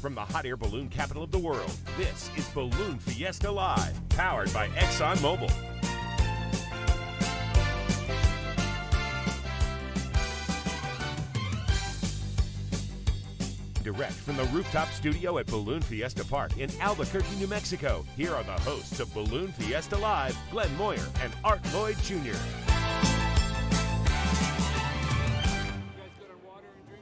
from the hot air balloon capital of the world, this is Balloon Fiesta Live, powered by ExxonMobil. Direct from the rooftop studio at Balloon Fiesta Park in Albuquerque, New Mexico, here are the hosts of Balloon Fiesta Live, Glen Moyer and Lloyd Jr.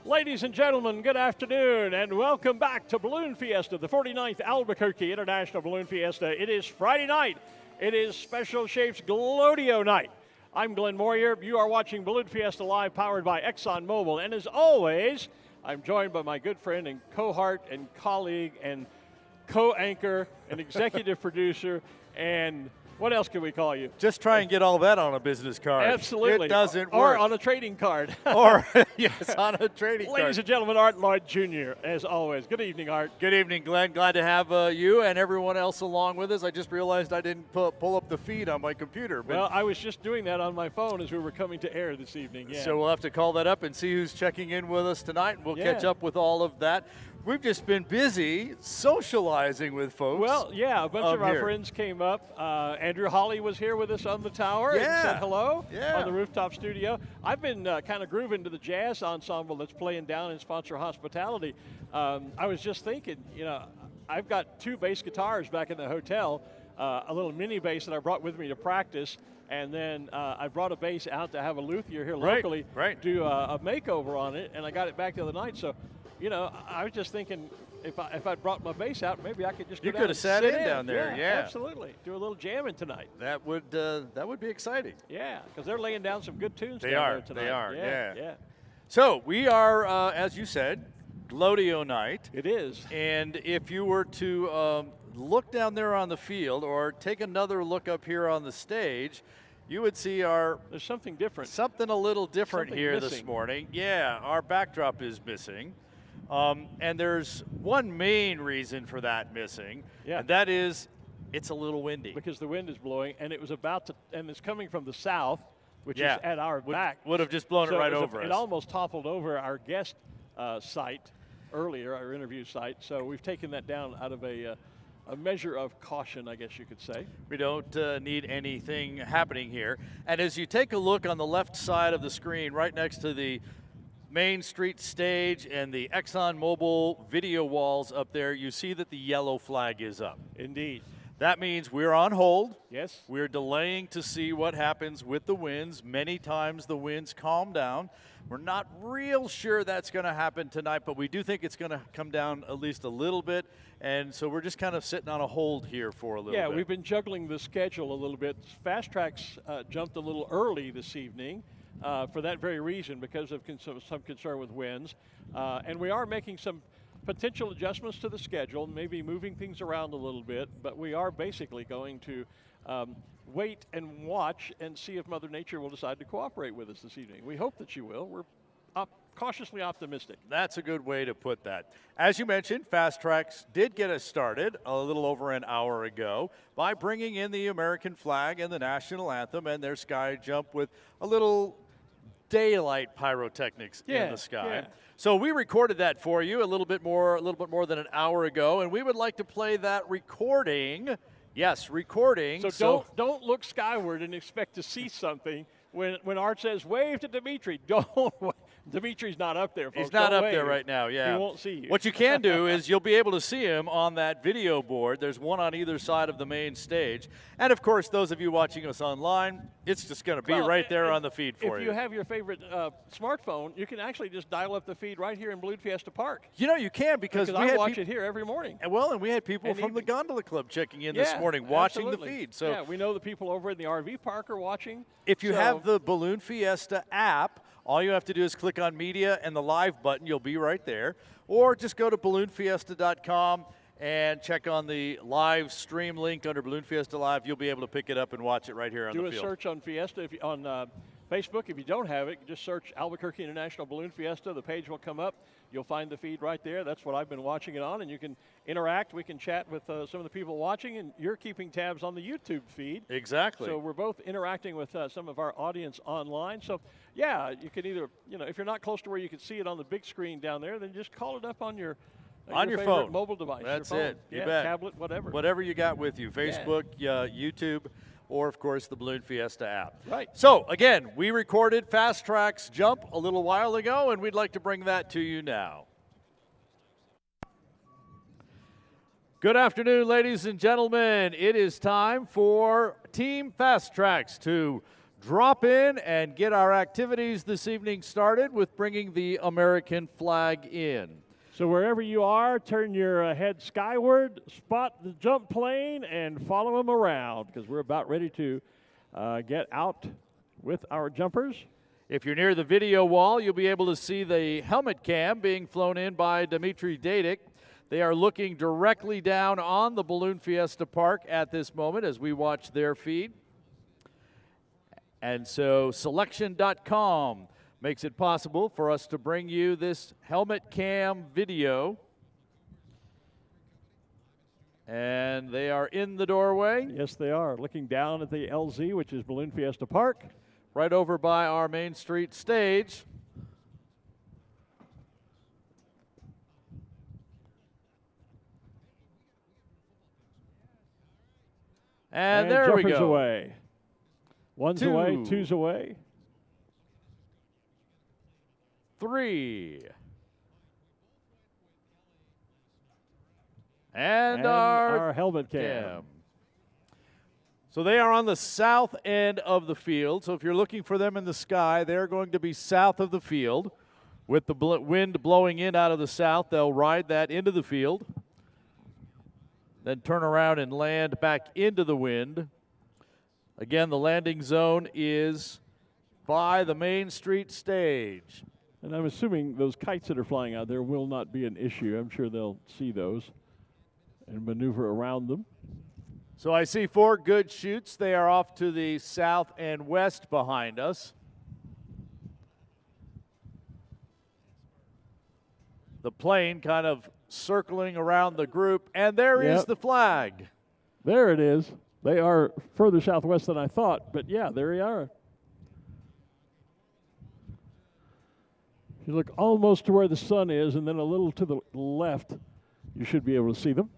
Ladies and gentlemen, good afternoon and welcome back to Balloon Fiesta, the 49th Albuquerque International Balloon Fiesta. It is Friday night. It is Special Shapes Glowdeo night. I'm Glen Moyer. You are watching Balloon Fiesta Live, powered by ExxonMobil. And as always, I'm joined by my good friend and cohort and colleague and co-anchor and executive producer and what else can we call you? Just try and get all that on a business card. Absolutely. It doesn't or work. on a trading card. Or, yes, on a trading card. Ladies and gentlemen, Lloyd Jr., as always. Good evening, Art. Good evening, Glenn. Glad to have you and everyone else along with us. I just realized I didn't pull up the feed on my computer. Well, I was just doing that on my phone as we were coming to air this evening. Yeah. So we'll have to call that up and see who's checking in with us tonight. We'll catch up with all of that. We've just been busy socializing with folks. Well, yeah, a bunch of our friends came up. Andrew Hawley was here with us on the tower and said hello on the rooftop studio. I've been kind of grooving to the jazz ensemble that's playing down in Sponsor Hospitality. I was just thinking, I've got two bass guitars back in the hotel, a little mini bass that I brought with me to practice, and then I brought a bass out to have a luthier here locally do a makeover on it, and I got it back the other night. So, I was just thinking, if I'd brought my bass out, maybe I could just go down and sat sit in down there. Yeah, absolutely. Do a little jamming tonight. That would be exciting. Yeah, because they're laying down some good tunes They down are. there tonight. They are. Yeah. So we are, as you said, Glowdeo night. It is. And if you were to look down there on the field or take another look up here on the stage, you would see there's something different. Something a little different something here missing. this morning. Yeah, our backdrop is missing. And there's one main reason for that missing, and that is it's a little windy. Because the wind is blowing, and it was about to, and it's coming from the south, which is at our back. Would have just blown it right over us. It almost toppled over our guest site earlier, our interview site. So we've taken that down out of a measure of caution, I guess you could say. We don't need anything happening here. And as you take a look on the left side of the screen, right next to the Main Street stage and the ExxonMobil video walls up there, you see that the yellow flag is up. Indeed. That means we're on hold. Yes. We're delaying to see what happens with the winds. Many times the winds calm down. We're not real sure that's going to happen tonight, but we do think it's going to come down at least a little bit. And so we're just kind of sitting on a hold here for a little bit. Yeah, we've been juggling the schedule a little bit. Fastrax jumped a little early this evening. For that very reason, because of some concern with winds. And we are making some potential adjustments to the schedule, maybe moving things around a little bit, but we are basically going to wait and watch and see if Mother Nature will decide to cooperate with us this evening. We hope that she will. We're cautiously optimistic. That's a good way to put that. As you mentioned, Fastrax did get us started a little over an hour ago by bringing in the American flag and the national anthem and their sky jump with a little daylight pyrotechnics in the sky. Yeah. So we recorded that for you a little bit more than an hour ago, and we would like to play that recording. Yes, recording. So don't look skyward and expect to see something. When Art says, wave to Dimitri, don't. Dimitri's not up there, folks. He's not don't up wave. there right now, yeah. He won't see you. What you can do is you'll be able to see him on that video board. There's one on either side of the main stage. And, of course, those of you watching us online, it's just going to be right there on the feed for you. If you have your favorite smartphone, you can actually just dial up the feed right here in Balloon Fiesta Park. You can because I watch it here every morning. And we had people from the Gondola Club checking in this morning watching the feed. So yeah, we know the people over in the RV park are watching. If you have the Balloon Fiesta app, all you have to do is click on media and the live button. You'll be right there. Or just go to balloonfiesta.com and check on the live stream link under Balloon Fiesta Live. You'll be able to pick it up and watch it right here on the field. Do a search on Fiesta on Facebook. If you don't have it, just search Albuquerque International Balloon Fiesta. The page will come up. You'll find the feed right there. That's what I've been watching it on, and you can interact. We can chat with some of the people watching, and you're keeping tabs on the YouTube feed. Exactly. So we're both interacting with some of our audience online. So, yeah, you can either, if you're not close to where you can see it on the big screen down there, then just call it up on your On your phone. Mobile device. That's your phone. it. You yeah, bet. Tablet, whatever. Whatever you got with you. Facebook, YouTube, or, of course, the Balloon Fiesta app. Right. So, again, we recorded Fastrax Jump a little while ago, and we'd like to bring that to you now. Good afternoon, ladies and gentlemen. It is time for Team Fastrax to drop in and get our activities this evening started with bringing the American flag in. So wherever you are, turn your head skyward, spot the jump plane, and follow them around, because we're about ready to get out with our jumpers. If you're near the video wall, you'll be able to see the helmet cam being flown in by Dmitry Dadik. They are looking directly down on the Balloon Fiesta Park at this moment as we watch their feed. And so selection.com makes it possible for us to bring you this helmet cam video. And they are in the doorway. Yes, they are, looking down at the LZ, which is Balloon Fiesta Park. Right over by our Main Street stage. And there we go. Away. One's away, two's away. 3. And our helmet cam. So they are on the south end of the field. So if you're looking for them in the sky, they're going to be south of the field. With the wind blowing in out of the south, they'll ride that into the field. Then turn around and land back into the wind. Again, the landing zone is by the Main Street stage. And I'm assuming those kites that are flying out there will not be an issue. I'm sure they'll see those and maneuver around them. So I see 4 good chutes. They are off to the south and west behind us. The plane kind of circling around the group, and there is the flag. There it is. They are further southwest than I thought, but yeah, there they are. If you look almost to where the sun is and then a little to the left, you should be able to see them.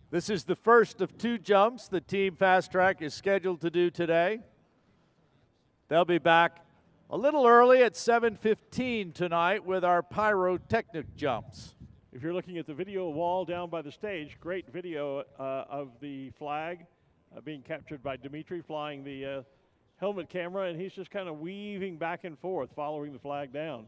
This is the first of 2 jumps the Team Fastrax is scheduled to do today. They'll be back a little early at 7:15 tonight with our pyrotechnic jumps. If you're looking at the video wall down by the stage, great video of the flag being captured by Dmitry flying the helmet camera, and he's just kind of weaving back and forth following the flag down.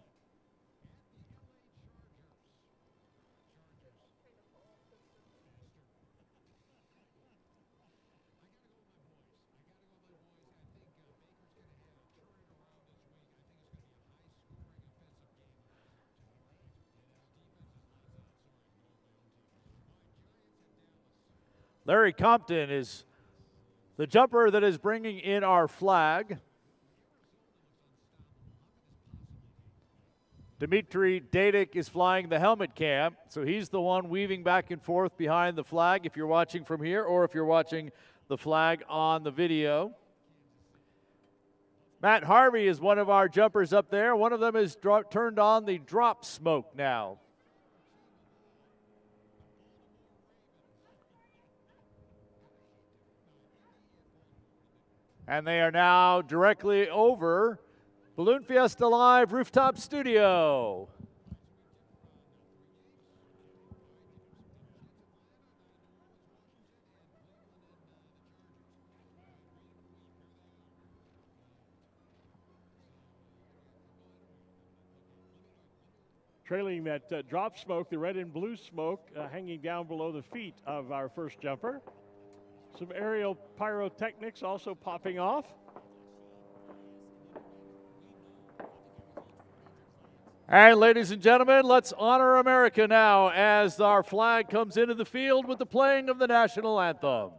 Larry Compton is the jumper that is bringing in our flag. Dmitry Dadik is flying the helmet cam, so he's the one weaving back and forth behind the flag if you're watching from here or if you're watching the flag on the video. Matt Harvey is one of our jumpers up there. One of them has turned on the drop smoke now. And they are now directly over Balloon Fiesta Live Rooftop Studio. Trailing that drop smoke, the red and blue smoke hanging down below the feet of our first jumper. Some aerial pyrotechnics also popping off. And ladies and gentlemen, let's honor America now as our flag comes into the field with the playing of the national anthem.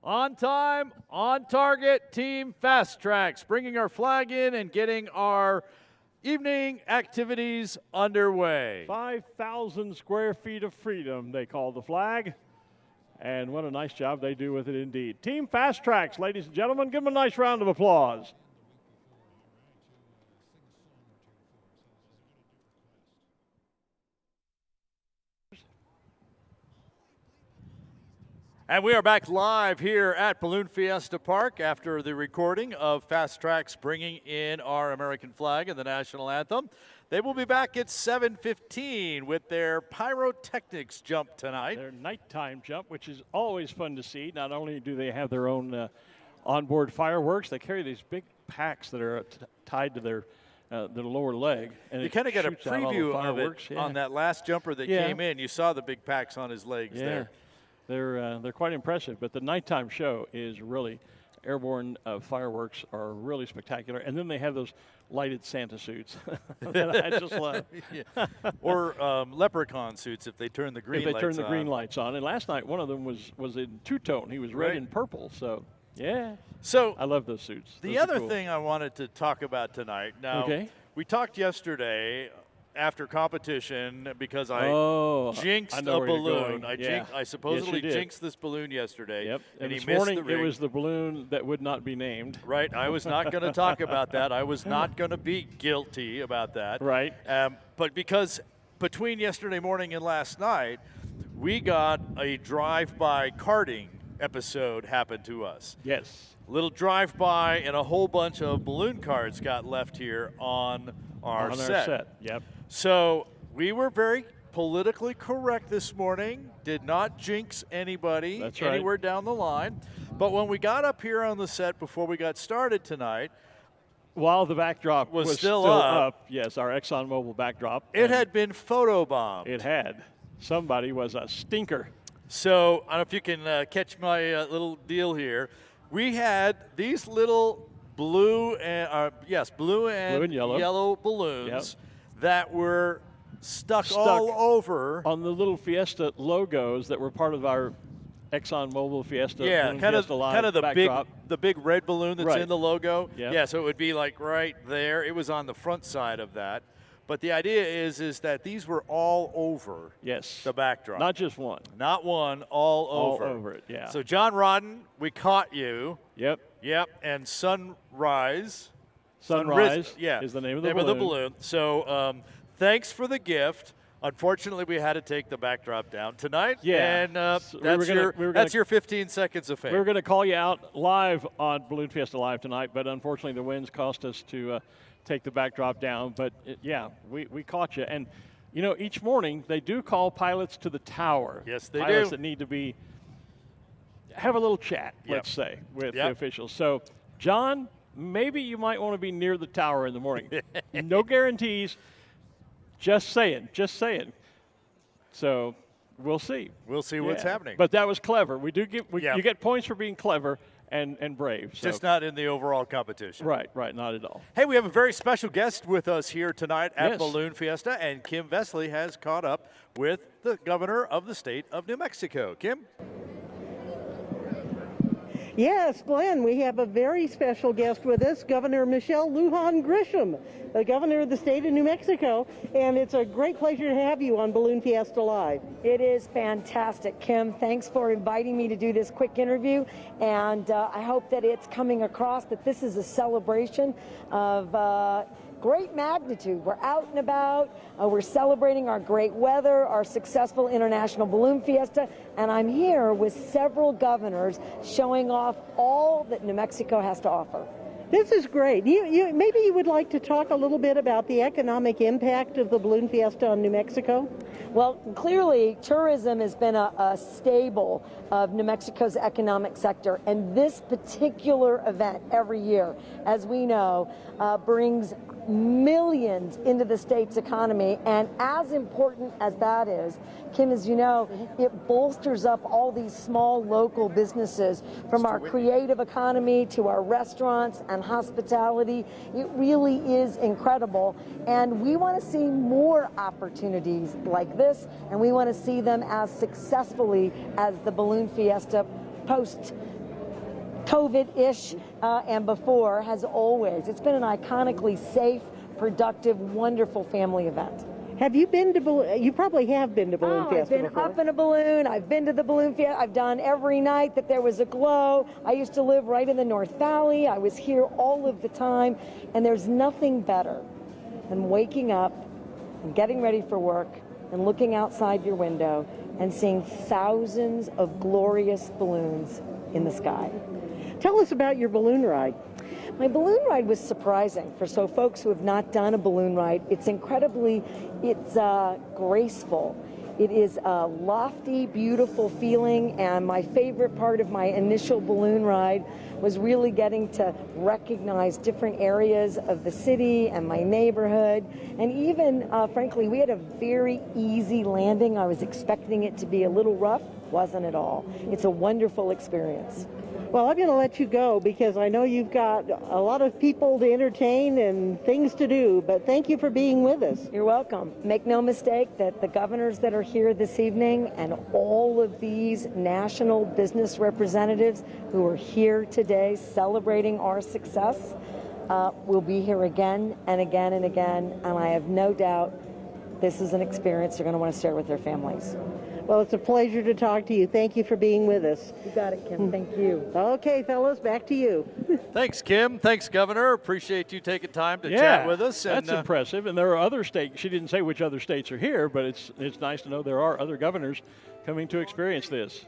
On time, on target, Team Fastrax, bringing our flag in and getting our evening activities underway. 5,000 square feet of freedom, they call the flag. And what a nice job they do with it indeed. Team Fastrax, ladies and gentlemen, give them a nice round of applause. And we are back live here at Balloon Fiesta Park after the recording of Fastrax bringing in our American flag and the national anthem. They will be back at 7:15 with their pyrotechnics jump tonight. Their nighttime jump, which is always fun to see. Not only do they have their own onboard fireworks, they carry these big packs that are tied to their lower leg. And you kind of got a preview of it on that last jumper that came in. You saw the big packs on his legs there. They're quite impressive, but the nighttime show is really airborne fireworks are really spectacular, and then they have those lighted Santa suits that I just love. Or leprechaun suits if they turn the green lights on. If they turn the green lights on. And last night one of them was in two-tone. He was red and purple. So yeah. So I love those suits. The other thing I wanted to talk about tonight. Now we talked yesterday after competition because I jinxed a balloon. I supposedly jinxed this balloon yesterday. Yep. And this he missed morning the ring. it was the balloon that would not be named. Right. I was not going to talk about that. I was not going to be guilty about that. Right. But because between yesterday morning and last night, we got a drive-by karting episode happen to us. Yes. Little drive-by and a whole bunch of balloon cards got left here on our set. Yep. So we were very politically correct this morning, did not jinx anybody anywhere down the line. But when we got up here on the set before we got started tonight, while the backdrop was still up, yes, our ExxonMobil backdrop. It had been photobombed. It had. Somebody was a stinker. So I don't know if you can catch my little deal here. We had these little blue and yellow balloons that were stuck all over on the little Fiesta logos that were part of our ExxonMobil Fiesta. Kind of the big red balloon that's in the logo. Yeah, so it would be like right there. It was on the front side of that. But the idea is that these were all over the backdrop. Not just one. Not one, all over. All over it, yeah. So John Rodden, we caught you. Yep. And Sunrise. Sunrise is the name of the balloon. So thanks for the gift. Unfortunately, we had to take the backdrop down tonight. Yeah. And that's your 15 seconds of fame. We were going to call you out live on Balloon Fiesta Live tonight, but unfortunately the winds cost us to take the backdrop down. But, we caught you. And, each morning they do call pilots to the tower. Yes, they pilots do. That need to have a little chat, let's say, with the officials. So, John, maybe you might want to be near the tower in the morning. No guarantees. Just saying. So we'll see. We'll see what's happening. But that was clever. You get points for being clever and brave. So. Just not in the overall competition. Right, not at all. Hey, we have a very special guest with us here tonight at Balloon Fiesta, and Kim Vesley has caught up with the governor of the state of New Mexico. Kim? Yes, Glenn, we have a very special guest with us, Governor Michelle Lujan Grisham, the governor of the state of New Mexico, and it's a great pleasure to have you on Balloon Fiesta Live. It is fantastic, Kim. Thanks for inviting me to do this quick interview, and I hope that it's coming across that this is a celebration of great magnitude. We're out and about. We're celebrating our great weather, our successful International Balloon Fiesta, and I'm here with several governors showing off all that New Mexico has to offer. This is great. Maybe you would like to talk a little bit about the economic impact of the Balloon Fiesta on New Mexico? Well, clearly, tourism has been a staple of New Mexico's economic sector, and this particular event every year, as we know, brings millions into the state's economy, and as important as that is, Kim, as you know, it bolsters up all these small local businesses, from our creative economy to our restaurants and hospitality. It really is incredible, and we want to see more opportunities like this, and we want to see them as successfully as the Balloon Fiesta COVID-ish and before, has always. It's been an iconically safe, productive, wonderful family event. Have you been to you probably have been to Balloon Fiesta I've been before. up in a balloon. I've been to the Balloon Fiesta. I've done every night that there was a glow. I used to live right in the North Valley. I was here all of the time. And there's nothing better than waking up and getting ready for work and looking outside your window and seeing thousands of glorious balloons in the sky. Tell us about your balloon ride. My balloon ride was surprising for folks who have not done a balloon ride. It's graceful. It is a lofty, beautiful feeling, and my favorite part of my initial balloon ride was really getting to recognize different areas of the city and my neighborhood. And even, frankly, we had a very easy landing. I was expecting it to be a little rough. Wasn't at all. It's a wonderful experience. Well, I'm going to let you go because I know you've got a lot of people to entertain and things to do, but thank you for being with us. You're welcome. Make no mistake that the governors that are here this evening and all of these national business representatives who are here today celebrating our success will be here again and again and again, and I have no doubt this is an experience they're going to want to share with their families. Well, it's a pleasure to talk to you. Thank you for being with us. You got it, Kim. Thank you. Okay, fellas, back to you. Thanks, Kim. Thanks, Governor. Appreciate you taking time to chat with us. That's impressive. And there are other states. She didn't say which other states are here, but it's nice to know there are other governors coming to experience this.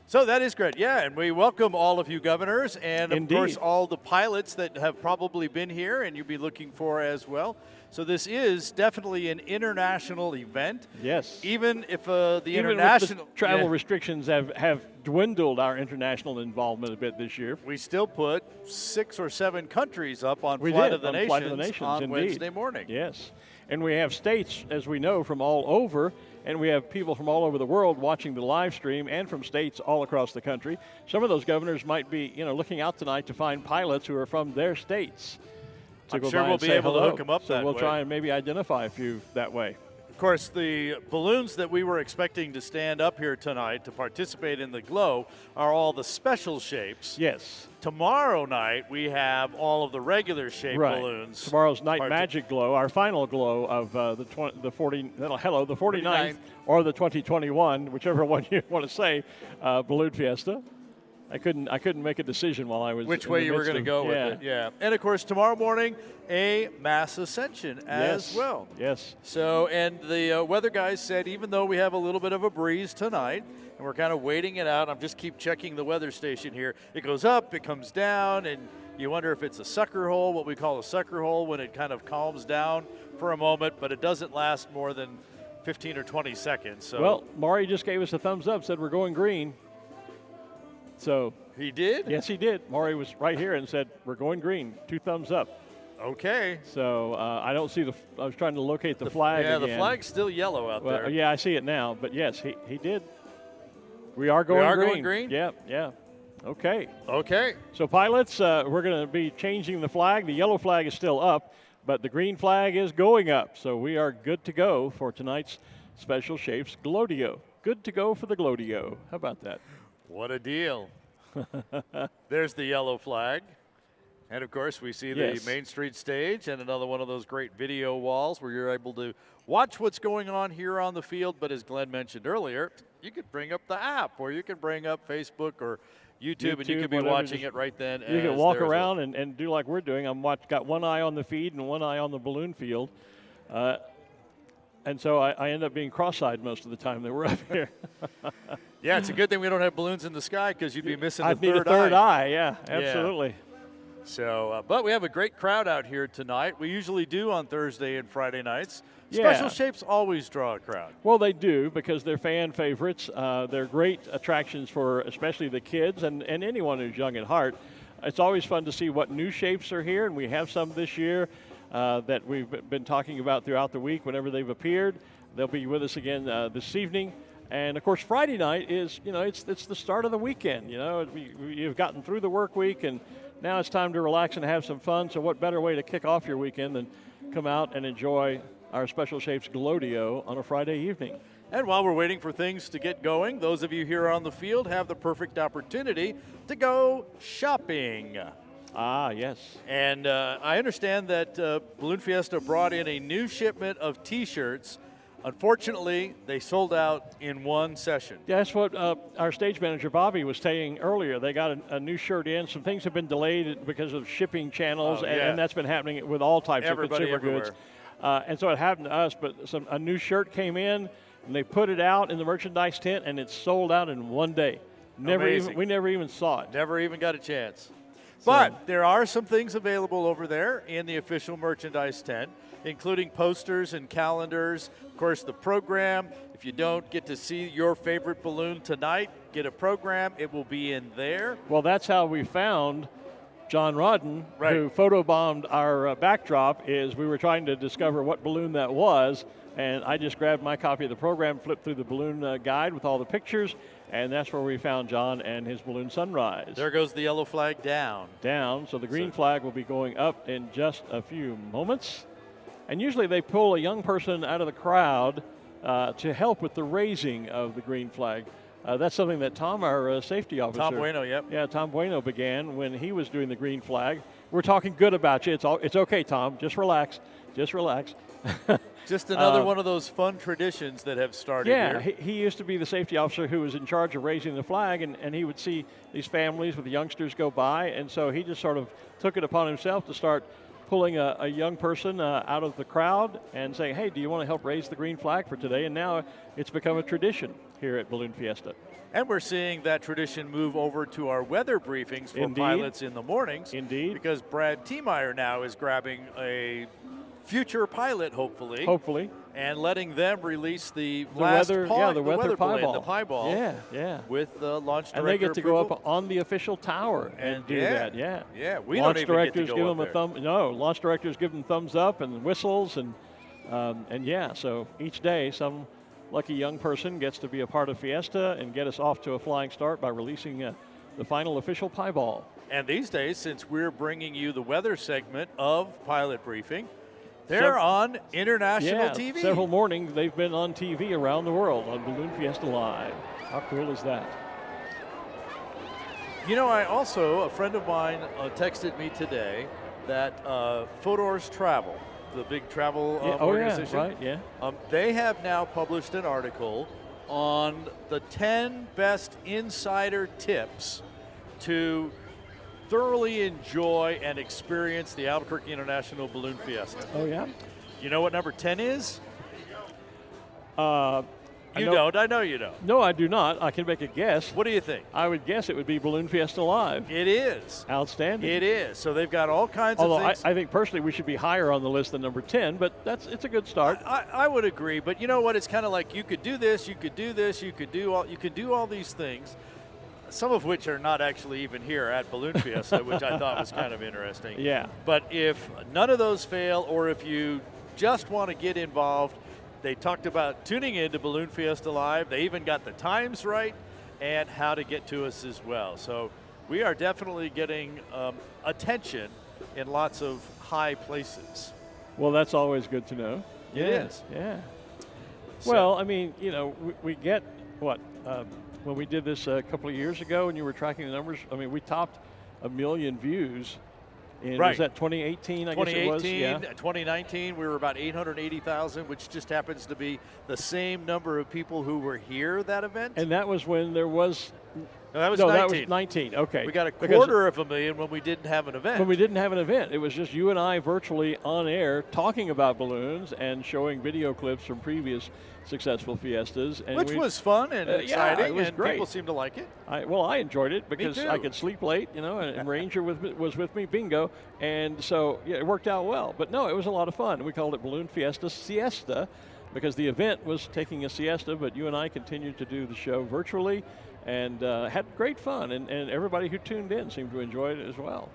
So that is great. Yeah, and we welcome all of you governors and, of course, all the pilots that have probably been here and you'll be looking for as well. So this is definitely an international event. Yes. Even if the international with the travel restrictions have dwindled our international involvement a bit this year, we still put 6 or 7 countries up on Flight of the Nations on Wednesday morning. Yes. And we have states, as we know, from all over, and we have people from all over the world watching the live stream and from states all across the country. Some of those governors might be, looking out tonight to find pilots who are from their states. I'm sure we'll be able to hook them up that way. So we'll try and maybe identify a few that way. Of course, the balloons that we were expecting to stand up here tonight to participate in the glow are all the special shapes. Yes. Tomorrow night, we have all of the regular shaped balloons. Tomorrow's Night Magic Glow, our final glow of the 49th or the 2021, whichever one you want to say, Balloon Fiesta. I couldn't make a decision while I was which way you were going to go with it. Yeah. And of course tomorrow morning a mass ascension as well. Yes. So and the weather guys said even though we have a little bit of a breeze tonight and we're kind of waiting it out, I'm just keep checking the weather station here. It goes up, it comes down, and you wonder if it's a sucker hole, what we call a sucker hole, when it kind of calms down for a moment, but it doesn't last more than 15 or 20 seconds. So well, Maury just gave us a thumbs up, said we're going green. So he did? Yes, he did. Maury was right here and said, we're going green. 2 thumbs up. Okay. So I don't see I was trying to locate the flag Yeah, again. the flag's still yellow out there. Yeah, I see it now. But yes, he did. We are going green. Going green? Yeah. Okay. Okay. So pilots, we're going to be changing the flag. The yellow flag is still up, but the green flag is going up. So we are good to go for tonight's Special Shapes Glowdeo. Good to go for the Glowdeo. How about that? What a deal. There's the yellow flag. And, of course, we see the Main Street stage and another one of those great video walls where you're able to watch what's going on here on the field. But as Glenn mentioned earlier, you could bring up the app or you could bring up Facebook or YouTube and you could be watching it right then. You can walk around and do like we're doing. Got one eye on the feed and one eye on the balloon field. And so I end up being cross-eyed most of the time that we're up here. Yeah, it's a good thing we don't have balloons in the sky because you'd be missing the third eye. I'd need a third eye, yeah, absolutely. Yeah. So, but we have a great crowd out here tonight. We usually do on Thursday and Friday nights. Special Shapes always draw a crowd. Well, they do because they're fan favorites. They're great attractions for especially the kids and anyone who's young at heart. It's always fun to see what new shapes are here, and we have some this year that we've been talking about throughout the week whenever they've appeared. They'll be with us again this evening. And, of course, Friday night is, it's the start of the weekend. You've gotten through the work week, and now it's time to relax and have some fun. So what better way to kick off your weekend than come out and enjoy our Special Shapes Glowdeo on a Friday evening? And while we're waiting for things to get going, those of you here on the field have the perfect opportunity to go shopping. Ah, yes. And I understand that Balloon Fiesta brought in a new shipment of T-shirts. Unfortunately, they sold out in one session. Yeah, that's what our stage manager, Bobby, was saying earlier. They got a new shirt in. Some things have been delayed because of shipping channels, and that's been happening with all types of consumer goods. And so it happened to us, but a new shirt came in, and they put it out in the merchandise tent, and it's sold out in one day. We never even saw it. Never even got a chance. But there are some things available over there in the official merchandise tent, including posters and calendars. Of course, the program. If you don't get to see your favorite balloon tonight, get a program. It will be in there. Well, that's how we found John Rodden, who photobombed our backdrop. Is we were trying to discover what balloon that was, and I just grabbed my copy of the program, flipped through the balloon guide with all the pictures, and that's where we found John and his balloon sunrise. There goes the yellow flag down. So the green flag will be going up in just a few moments. And usually they pull a young person out of the crowd to help with the raising of the green flag. That's something that Tom, our safety officer. Tom Bueno, yep. Yeah, Tom Bueno began when he was doing the green flag. We're talking good about you. It's okay, Tom. Just relax. Just relax. Just another one of those fun traditions that have started here. Yeah, he used to be the safety officer who was in charge of raising the flag, and he would see these families with the youngsters go by, and so he just sort of took it upon himself to start pulling a young person out of the crowd and saying, hey, do you want to help raise the green flag for today? And now it's become a tradition here at Balloon Fiesta. And we're seeing that tradition move over to our weather briefings for pilots in the mornings. Indeed. Because Brad Tiemeyer now is grabbing a future pilot, hopefully, and letting them release the weather balloon, the pie ball. Yeah. With the launch director and they get to approval. go up on the official tower and do that. Yeah. We launch don't even directors get to go give up them there. a thumb. No, launch directors give them thumbs up and whistles and so each day some lucky young person gets to be a part of Fiesta and get us off to a flying start by releasing the final official pie ball. And these days, since we're bringing you the weather segment of Pilot Briefing, they're on international TV. Several mornings they've been on TV around the world on Balloon Fiesta Live. How cool is that? You know, a friend of mine texted me today that Fodor's Travel, the big travel organization, they have now published an article on the 10 best insider tips to thoroughly enjoy and experience the Albuquerque International Balloon Fiesta. Oh, yeah? You know what number 10 is? You don't. I know you don't. No, I do not. I can make a guess. What do you think? I would guess it would be Balloon Fiesta Live. It is. Outstanding. It is. So they've got all kinds of things. I think personally we should be higher on the list than number 10, but it's a good start. I would agree, but you know what? It's kind of like you could do this, you could do this, you could do all these things, some of which are not actually even here at Balloon Fiesta, which I thought was kind of interesting. Yeah. But if none of those fail, or if you just want to get involved, they talked about tuning in to Balloon Fiesta Live. They even got the times right and how to get to us as well. So we are definitely getting attention in lots of high places. Well, that's always good to know. It is. Yeah. So, well, I mean, you know, we get what? When we did this a couple of years ago and you were tracking the numbers, I mean, we topped 1 million views. Was that 2018, I guess it was? 2019, we were about 880,000, which just happens to be the same number of people who were here that event. And that was when there was... No, that was 19. That was 19, okay. We got a quarter of a million when we didn't have an event. When we didn't have an event. It was just you and I virtually on air talking about balloons and showing video clips from previous successful fiestas. And which was fun and exciting, it was and great. People seemed to like it. I enjoyed it because I could sleep late, you know, and Ranger was with me, bingo. And so, it worked out well. But no, it was a lot of fun. We called it Balloon Fiesta Siesta because the event was taking a siesta, but you and I continued to do the show virtually and had great fun, and everybody who tuned in seemed to enjoy it as well.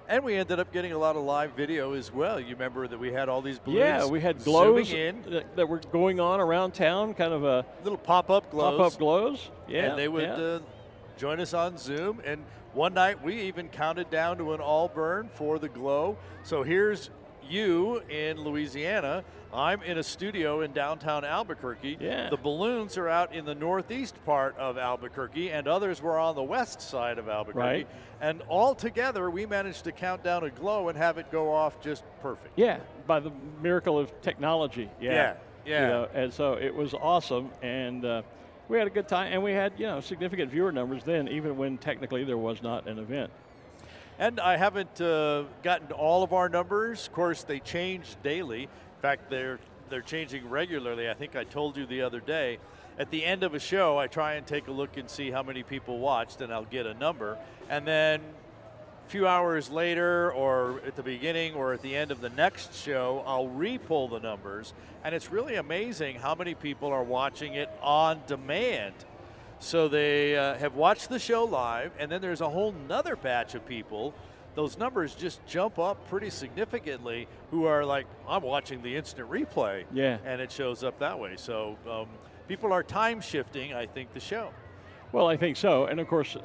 And we ended up getting a lot of live video as well. You remember that we had all these balloons. Yeah, we had glows that were going on around town, kind of a little pop-up glows. Pop-up glows, yeah. And they would join us on Zoom. And one night we even counted down to an all burn for the glow. So here's you in Louisiana. I'm in a studio in downtown Albuquerque. Yeah. The balloons are out in the northeast part of Albuquerque, and others were on the west side of Albuquerque. Right. And all together, we managed to count down a glow and have it go off just perfect. Yeah, by the miracle of technology. Yeah. You know, and so it was awesome, and we had a good time, and we had, you know, significant viewer numbers then, even when technically there was not an event. And I haven't gotten all of our numbers. Of course, they change daily. In fact, they're changing regularly. I think I told you the other day. At the end of a show, I try and take a look and see how many people watched, and I'll get a number. And then a few hours later, or at the beginning, or at the end of the next show, I'll re-pull the numbers. And it's really amazing how many people are watching it on demand. So they have watched the show live, and then there's a whole nother batch of people. Those numbers just jump up pretty significantly, who are like, I'm watching the instant replay. Yeah. And it shows up that way. So people are time shifting, I think, the show. Well, I think so. And of course,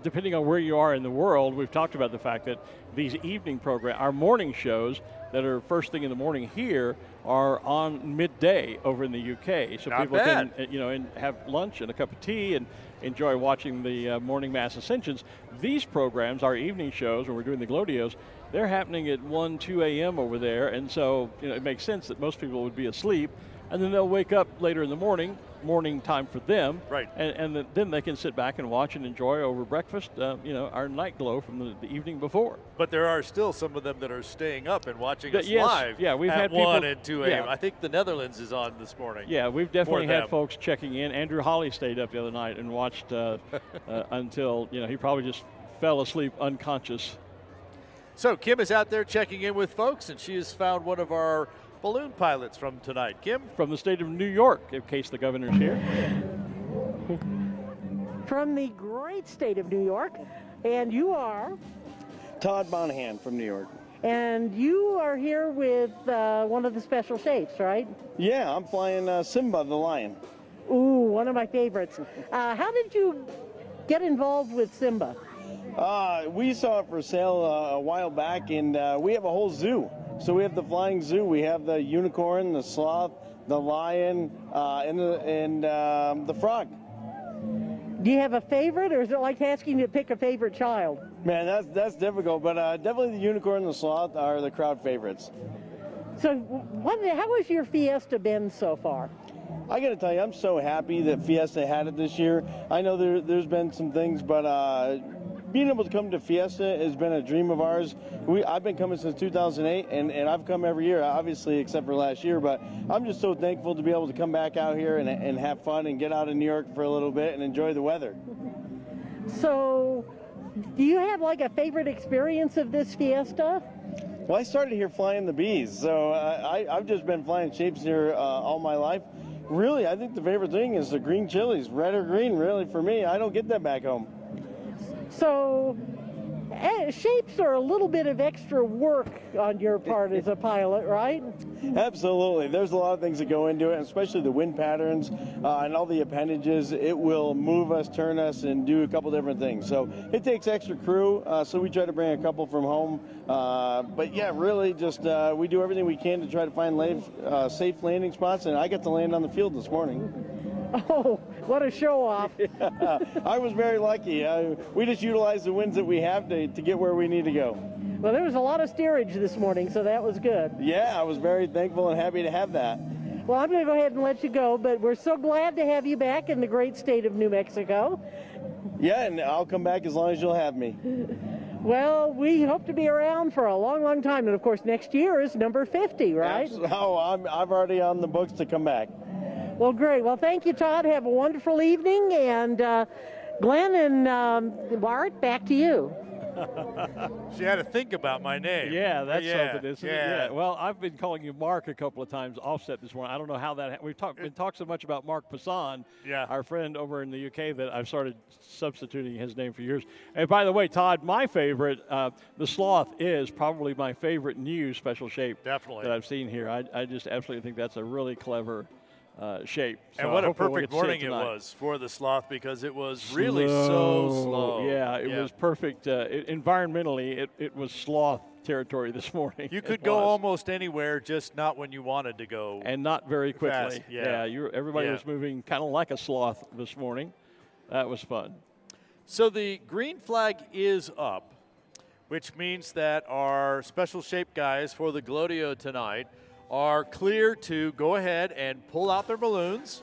depending on where you are in the world, we've talked about the fact that these evening programs, our morning shows that are first thing in the morning here, are on midday over in the UK. So Not people bad. can, you know, and have lunch and a cup of tea and enjoy watching the morning mass ascensions. These programs, our evening shows, when we're doing the Glowdeos, they're happening at 1, 2 a.m. over there. And so, you know, it makes sense that most people would be asleep. And then they'll wake up later in the morning time for them. Right. And then they can sit back and watch and enjoy over breakfast, you know, our night glow from the evening before. But there are still some of them that are staying up and watching us Yes, live yeah, we've at had people, 1 and 2 a.m. yeah. I think the Netherlands is on this morning. Yeah, we've definitely for had them. folks checking in. Andrew Holly stayed up the other night and watched until, you know, he probably just fell asleep unconscious. So Kim is out there checking in with folks, and she has found one of our balloon pilots from tonight. Kim? From the state of New York, in case the governor's here. From the great state of New York, and you are? Todd Monahan from New York. And you are here with one of the special shapes, right? Yeah, I'm flying Simba the lion. Ooh, one of my favorites. How did you get involved with Simba? We saw it for sale a while back, and we have a whole zoo. So we have the flying zoo. We have the unicorn, the sloth, the lion, and the frog. Do you have a favorite, or is it like asking you to pick a favorite child? Man, that's difficult, but definitely the unicorn and the sloth are the crowd favorites. So how has your Fiesta been so far? I got to tell you, I'm so happy that Fiesta had it this year. I know there's been some things, but being able to come to Fiesta has been a dream of ours. I've been coming since 2008, and I've come every year, obviously, except for last year. But I'm just so thankful to be able to come back out here and have fun and get out of New York for a little bit and enjoy the weather. So, do you have like a favorite experience of this Fiesta? Well, I started here flying the bees, so I've just been flying shapes here all my life. Really, I think the favorite thing is the green chilies, red or green, really, for me. I don't get that back home. So, shapes are a little bit of extra work on your part as a pilot, right? Absolutely. There's a lot of things that go into it, especially the wind patterns and all the appendages. It will move us, turn us, and do a couple different things. So it takes extra crew, so we try to bring a couple from home. But yeah, really just we do everything we can to try to find safe landing spots, and I got to land on the field this morning. Oh, what a show off. Yeah, I was very lucky. We just utilized the winds that we have to get where we need to go. Well, there was a lot of steerage this morning, so that was good. Yeah, I was very thankful and happy to have that. Well, I'm going to go ahead and let you go, but we're so glad to have you back in the great state of New Mexico. Yeah, and I'll come back as long as you'll have me. Well, we hope to be around for a long, long time. And, of course, next year is number 50, right? Oh, I'm already on the books to come back. Well, great. Well, thank you, Todd. Have a wonderful evening. And Glen and Bart, back to you. She had to think about my name. Yeah, that's something, isn't it? Yeah. Yeah. Well, I've been calling you Mark a couple of times offset this morning. I don't know how that we've been talked so much about Mark Passan, our friend over in the UK, that I've started substituting his name for years. And by the way, Todd, my favorite, the sloth is probably my favorite new special shape that I've seen here. I just absolutely think that's a really clever shape. So and what a perfect morning it was for the sloth, because it was really so slow. Yeah, it was perfect. Environmentally, it was sloth territory this morning. You could go almost anywhere, just not when you wanted to go. And not very quickly. Fast. Yeah. Everybody was moving kind of like a sloth this morning. That was fun. So the green flag is up, which means that our special shape guys for the Glowdeo tonight are clear to go ahead and pull out their balloons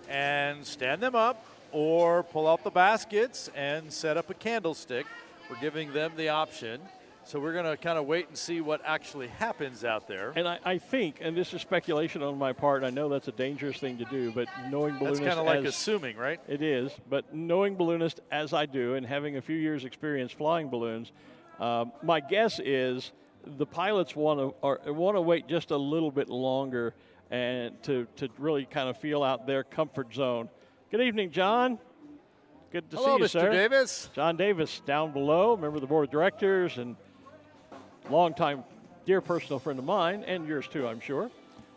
and stand them up, or pull out the baskets and set up a candlestick. We're giving them the option. So we're going to kind of wait and see what actually happens out there. And I think, and this is speculation on my part, I know that's a dangerous thing to do, but knowing balloonists, that's kind of like assuming, right? It is, but knowing balloonists as I do and having a few years experience flying balloons, my guess is the pilots want to wait just a little bit longer and to really kind of feel out their comfort zone. Good evening, John. Good to see you, Mr. sir. Davis. John Davis down below, member of the board of directors and longtime dear personal friend of mine, and yours too, I'm sure.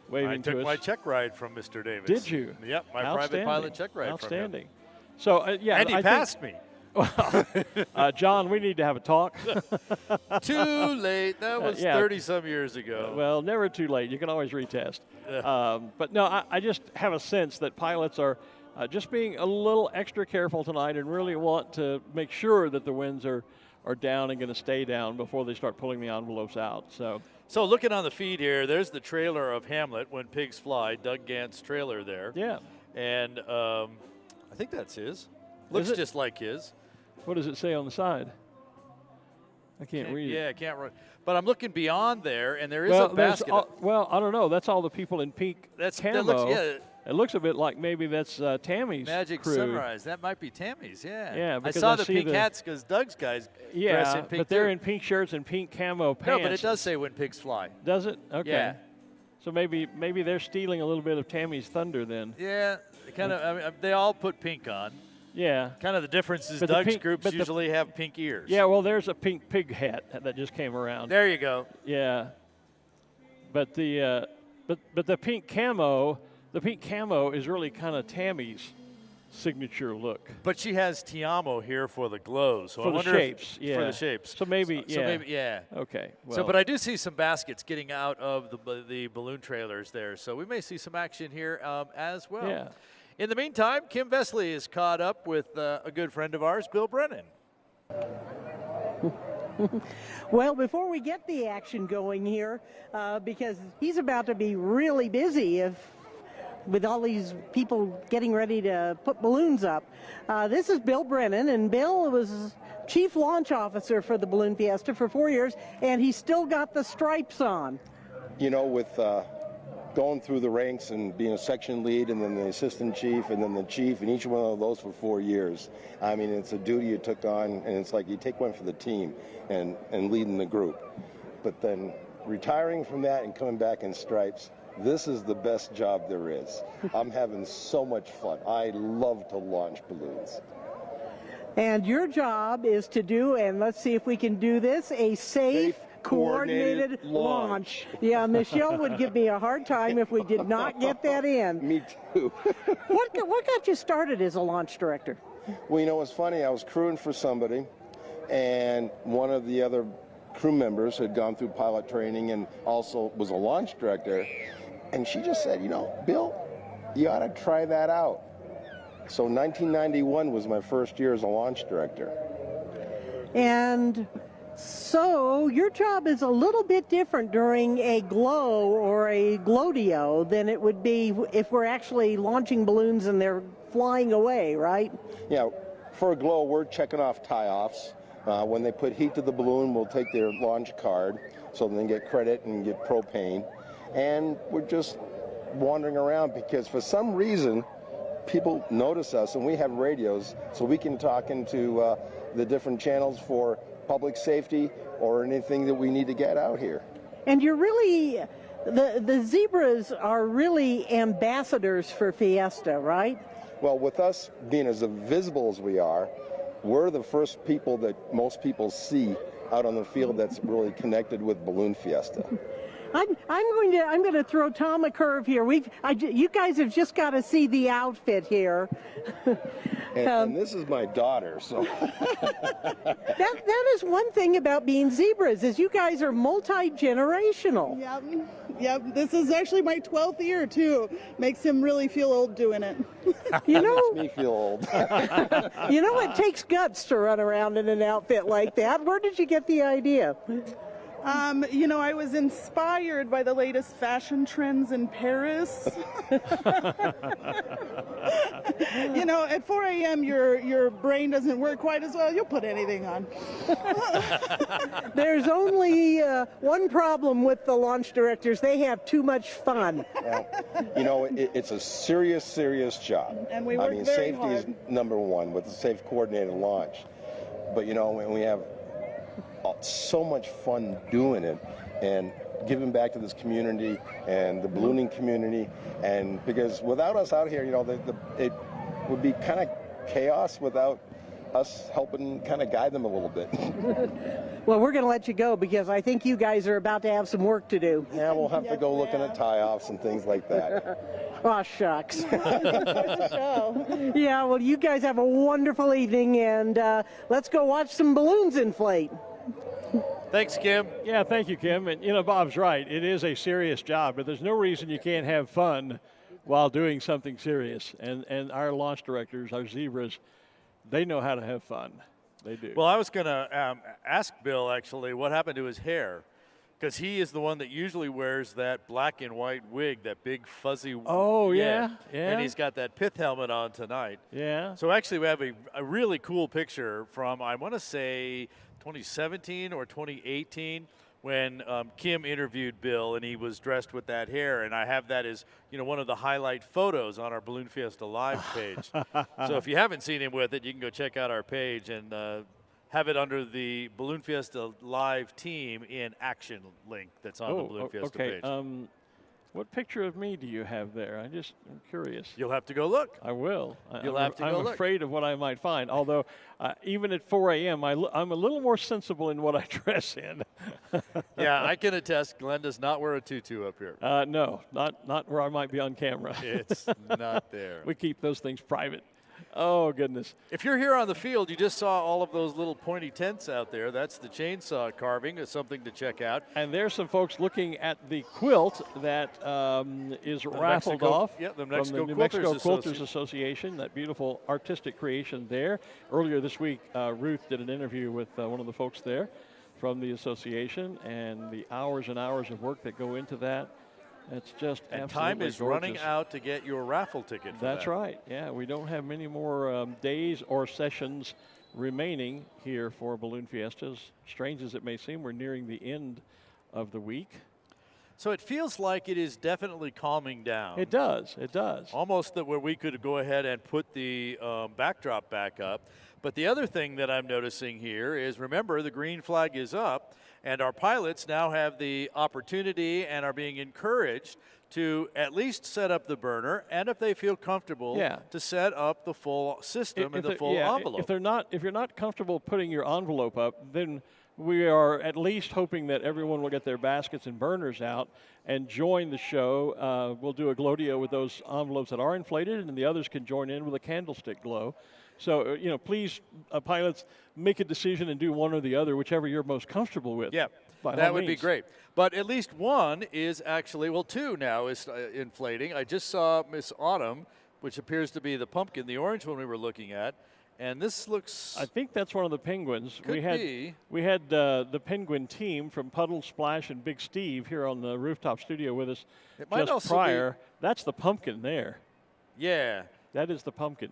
Waving to us. I took my check ride from Mr. Davis. Did you? Yep, my private pilot check ride Outstanding. from him. So, yeah. And he passed me. John, we need to have a talk. Too late. That was 30-some years ago. Well, never too late. You can always retest. But no, I just have a sense that pilots are just being a little extra careful tonight and really want to make sure that the winds are down and going to stay down before they start pulling the envelopes out. So looking on the feed here, there's the trailer of Hamlet, When Pigs Fly, Doug Gant's trailer there. Yeah. And I think that's his. Looks just like his. What does it say on the side? I can't read it. Yeah, I can't read. But I'm looking beyond there, and there is a basket. I don't know. That's all the people in pink camo. It looks a bit like maybe that's Tammy's Magic crew. Sunrise. That might be Tammy's, yeah. Yeah, I saw the pink hats because Doug's guys dress in pink but they're in pink shirts and pink camo pants. No, but it does say When Pigs Fly. Does it? Okay. Yeah. So maybe they're stealing a little bit of Tammy's thunder then. Yeah, they all put pink on. Yeah. Kind of the difference is Doug's groups usually have pink ears. Yeah, well, there's a pink pig hat that just came around. There you go. Yeah. But the pink camo, is really kind of Tammy's signature look. But she has Tiamo here for the glows. So for the shapes, yeah. For the shapes. So maybe, yeah. Okay. Well. But I do see some baskets getting out of the balloon trailers there. So we may see some action here as well. Yeah. In the meantime, Kim Vesley is caught up with a good friend of ours, Bill Brennan. Well, before we get the action going here, because he's about to be really busy with all these people getting ready to put balloons up. This is Bill Brennan, and Bill was Chief Launch Officer for the Balloon Fiesta for 4 years, and he's still got the stripes on. You know, with going through the ranks and being a section lead and then the assistant chief and then the chief and each one of those for 4 years, I mean, it's a duty you took on, and it's like you take one for the team and leading the group. But then retiring from that and coming back in stripes, this is the best job there is. I'm having so much fun. I love to launch balloons. And your job is to do, and let's see if we can do this, a safe coordinated launch. Yeah, Michelle would give me a hard time if we did not get that in. Me too. What got you started as a launch director? Well, you know, it's funny. I was crewing for somebody, and one of the other crew members had gone through pilot training and also was a launch director, and she just said, you know, Bill, you ought to try that out. So 1991 was my first year as a launch director. And so your job is a little bit different during a glow or a Glowdeo than it would be if we're actually launching balloons and they're flying away, right? Yeah, for a glow, we're checking off tie-offs. When they put heat to the balloon, we'll take their launch card so they can get credit and get propane. And we're just wandering around because for some reason, people notice us, and we have radios, so we can talk into the different channels for public safety or anything that we need to get out here. And you're really, the zebras are really ambassadors for Fiesta, right? Well, with us being as visible as we are, we're the first people that most people see out on the field that's really connected with Balloon Fiesta. I'm going to throw Tom a curve here. You guys have just got to see the outfit here. And this is my daughter, so. that is one thing about being zebras, is you guys are multi-generational. Yep. This is actually my 12th year, too. Makes him really feel old doing it. You know, makes me feel old. You know, it takes guts to run around in an outfit like that. Where did you get the idea? You know, I was inspired by the latest fashion trends in Paris. You know, at 4 a.m. your brain doesn't work quite as well. You'll put anything on. There's only one problem with the launch directors. They have too much fun. Well, you know, it's a serious job. And we work very safety hard. is number one with the safe coordinated launch. But, you know, when we have so much fun doing it and giving back to this community and the ballooning community, and because without us out here, you know, it would be kind of chaos without us helping kind of guide them a little bit. Well, we're going to let you go because I think you guys are about to have some work to do. Yeah, we'll have to go looking at tie-offs and things like that. Oh, shucks. Yeah, well, you guys have a wonderful evening, and let's go watch some balloons inflate. Thanks, Kim. Yeah, thank you, Kim. And, you know, Bob's right. It is a serious job, but there's no reason you can't have fun while doing something serious. And our launch directors, our zebras, they know how to have fun. They do. Well, I was going to ask Bill, actually, what happened to his hair. Because he is the one that usually wears that black and white wig, that big fuzzy. Oh, yeah. And he's got that pith helmet on tonight. Yeah. So actually we have a really cool picture from, I want to say, 2017 or 2018 when Kim interviewed Bill and he was dressed with that hair. And I have that as, you know, one of the highlight photos on our Balloon Fiesta Live page. So if you haven't seen him with it, you can go check out our page and have it under the Balloon Fiesta Live team in action link that's on the Balloon Fiesta page. What picture of me do you have there? I'm curious. You'll have to go look. I will. You'll have to go look. I'm afraid of what I might find. Although, even at 4 a.m., I'm a little more sensible in what I dress in. Yeah, I can attest. Glen does not wear a tutu up here. No, not where I might be on camera. It's not there. We keep those things private. Oh, goodness. If you're here on the field, you just saw all of those little pointy tents out there. That's the chainsaw carving. It's something to check out. And there's some folks looking at the quilt that is raffled off from the New Mexico Quilters Association, that beautiful artistic creation there. Earlier this week, Ruth did an interview with one of the folks there from the association, and the hours and hours of work that go into that. It's just and absolutely time is gorgeous. Running out to get your raffle ticket for That's that. right. Yeah, we don't have many more days or sessions remaining here for Balloon Fiestas. Strange as it may seem, we're nearing the end of the week. So it feels like it is definitely calming down. It does. It does. Almost that where we could go ahead and put the backdrop back up. But the other thing that I'm noticing here is, remember, the green flag is up, and our pilots now have the opportunity and are being encouraged to at least set up the burner, and if they feel comfortable, to set up the full system and the full envelope. If you're not comfortable putting your envelope up, then we are at least hoping that everyone will get their baskets and burners out and join the show. We'll do a Glowdeo with those envelopes that are inflated, and the others can join in with a candlestick glow. So, you know, please, pilots, make a decision and do one or the other, whichever you're most comfortable with. Yeah, that would be great. But at least one is actually, well, two now is inflating. I just saw Miss Autumn, which appears to be the pumpkin, the orange one we were looking at. And this looks... I think that's one of the penguins. Could be. We had the penguin team from Puddle, Splash, and Big Steve here on the rooftop studio with us just prior. That's the pumpkin there. Yeah. That is the pumpkin.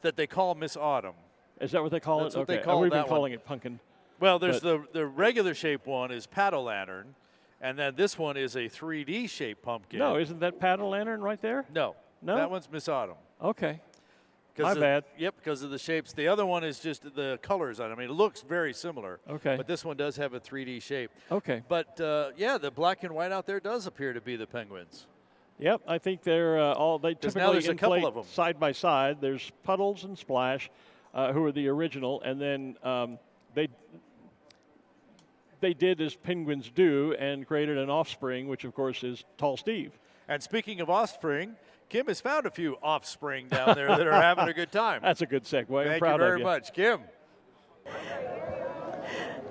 That they call Miss Autumn. Is that what they call it? That's what they call We've that been calling it pumpkin. Well, there's the regular shaped one is paddle lantern, and then this one is a 3D shaped pumpkin. No, isn't that paddle lantern right there? No. That one's Miss Autumn. Okay. My bad. Yep, because of the shapes. The other one is just the colors on it. I mean, it looks very similar. Okay. But this one does have a 3D shape. Okay. But, yeah, the black and white out there does appear to be the penguins. Yep, I think they're they typically there's a couple of them. side by side. There's Puddles and Splash, who are the original, and then they did as penguins do and created an offspring, which of course is Tall Steve. And speaking of offspring, Kim has found a few offspring down there that are having a good time. That's a good segue. Thank you very much, Kim.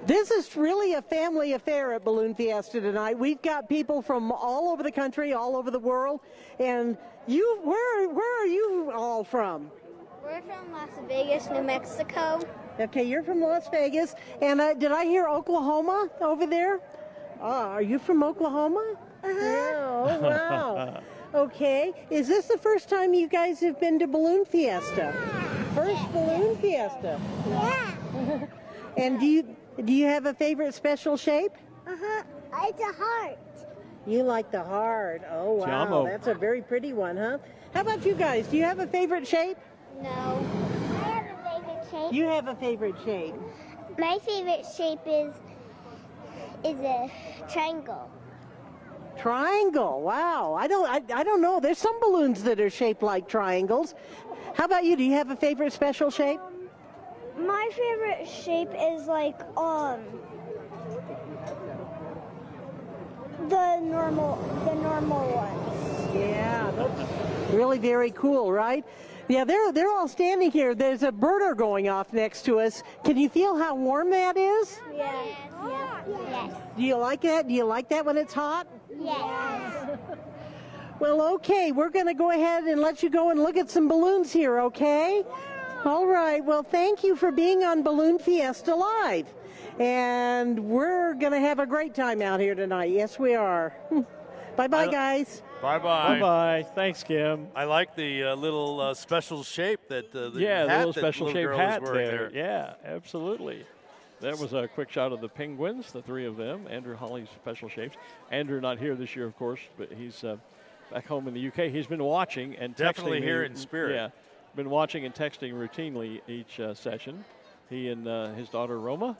This is really a family affair at Balloon Fiesta tonight. We've got people from all over the country, all over the world. And you, where are you all from? We're from Las Vegas, New Mexico. Okay, you're from Las Vegas. And did I hear Oklahoma over there? Are you from Oklahoma? Yeah, oh, wow. Okay. Is this the first time you guys have been to Balloon Fiesta? First Balloon Fiesta? Yeah. And do you have a favorite special shape? It's a heart. You like the heart. Oh, wow. Tiamo. That's a very pretty one, huh? How about you guys? Do you have a favorite shape? No. I have a favorite shape. You have a favorite shape. My favorite shape is a triangle. Triangle. Wow. I don't know. There's some balloons that are shaped like triangles. How about you? Do you have a favorite special shape? My favorite shape is like the normal ones. Yeah, that's really very cool, right? Yeah, they're all standing here. There's a birder going off next to us. Can you feel how warm that is? Yeah. Yes. Do you like that? Do you like that when it's hot? Yes. Well, okay, we're going to go ahead and let you go and look at some balloons here, okay? All right, well, thank you for being on Balloon Fiesta Live. And we're going to have a great time out here tonight. Yes, we are. Bye-bye, guys. Bye-bye. Bye-bye. Thanks, Kim. I like the little special shape that the the hat little special shape girl hat was wearing there. Yeah, absolutely. That was a quick shot of the penguins, the three of them. Andrew Holly's special shapes. Andrew not here this year, of course, but he's back home in the UK. He's been watching and definitely texting here me, in spirit. Yeah, been watching and texting routinely each session. He and his daughter Roma.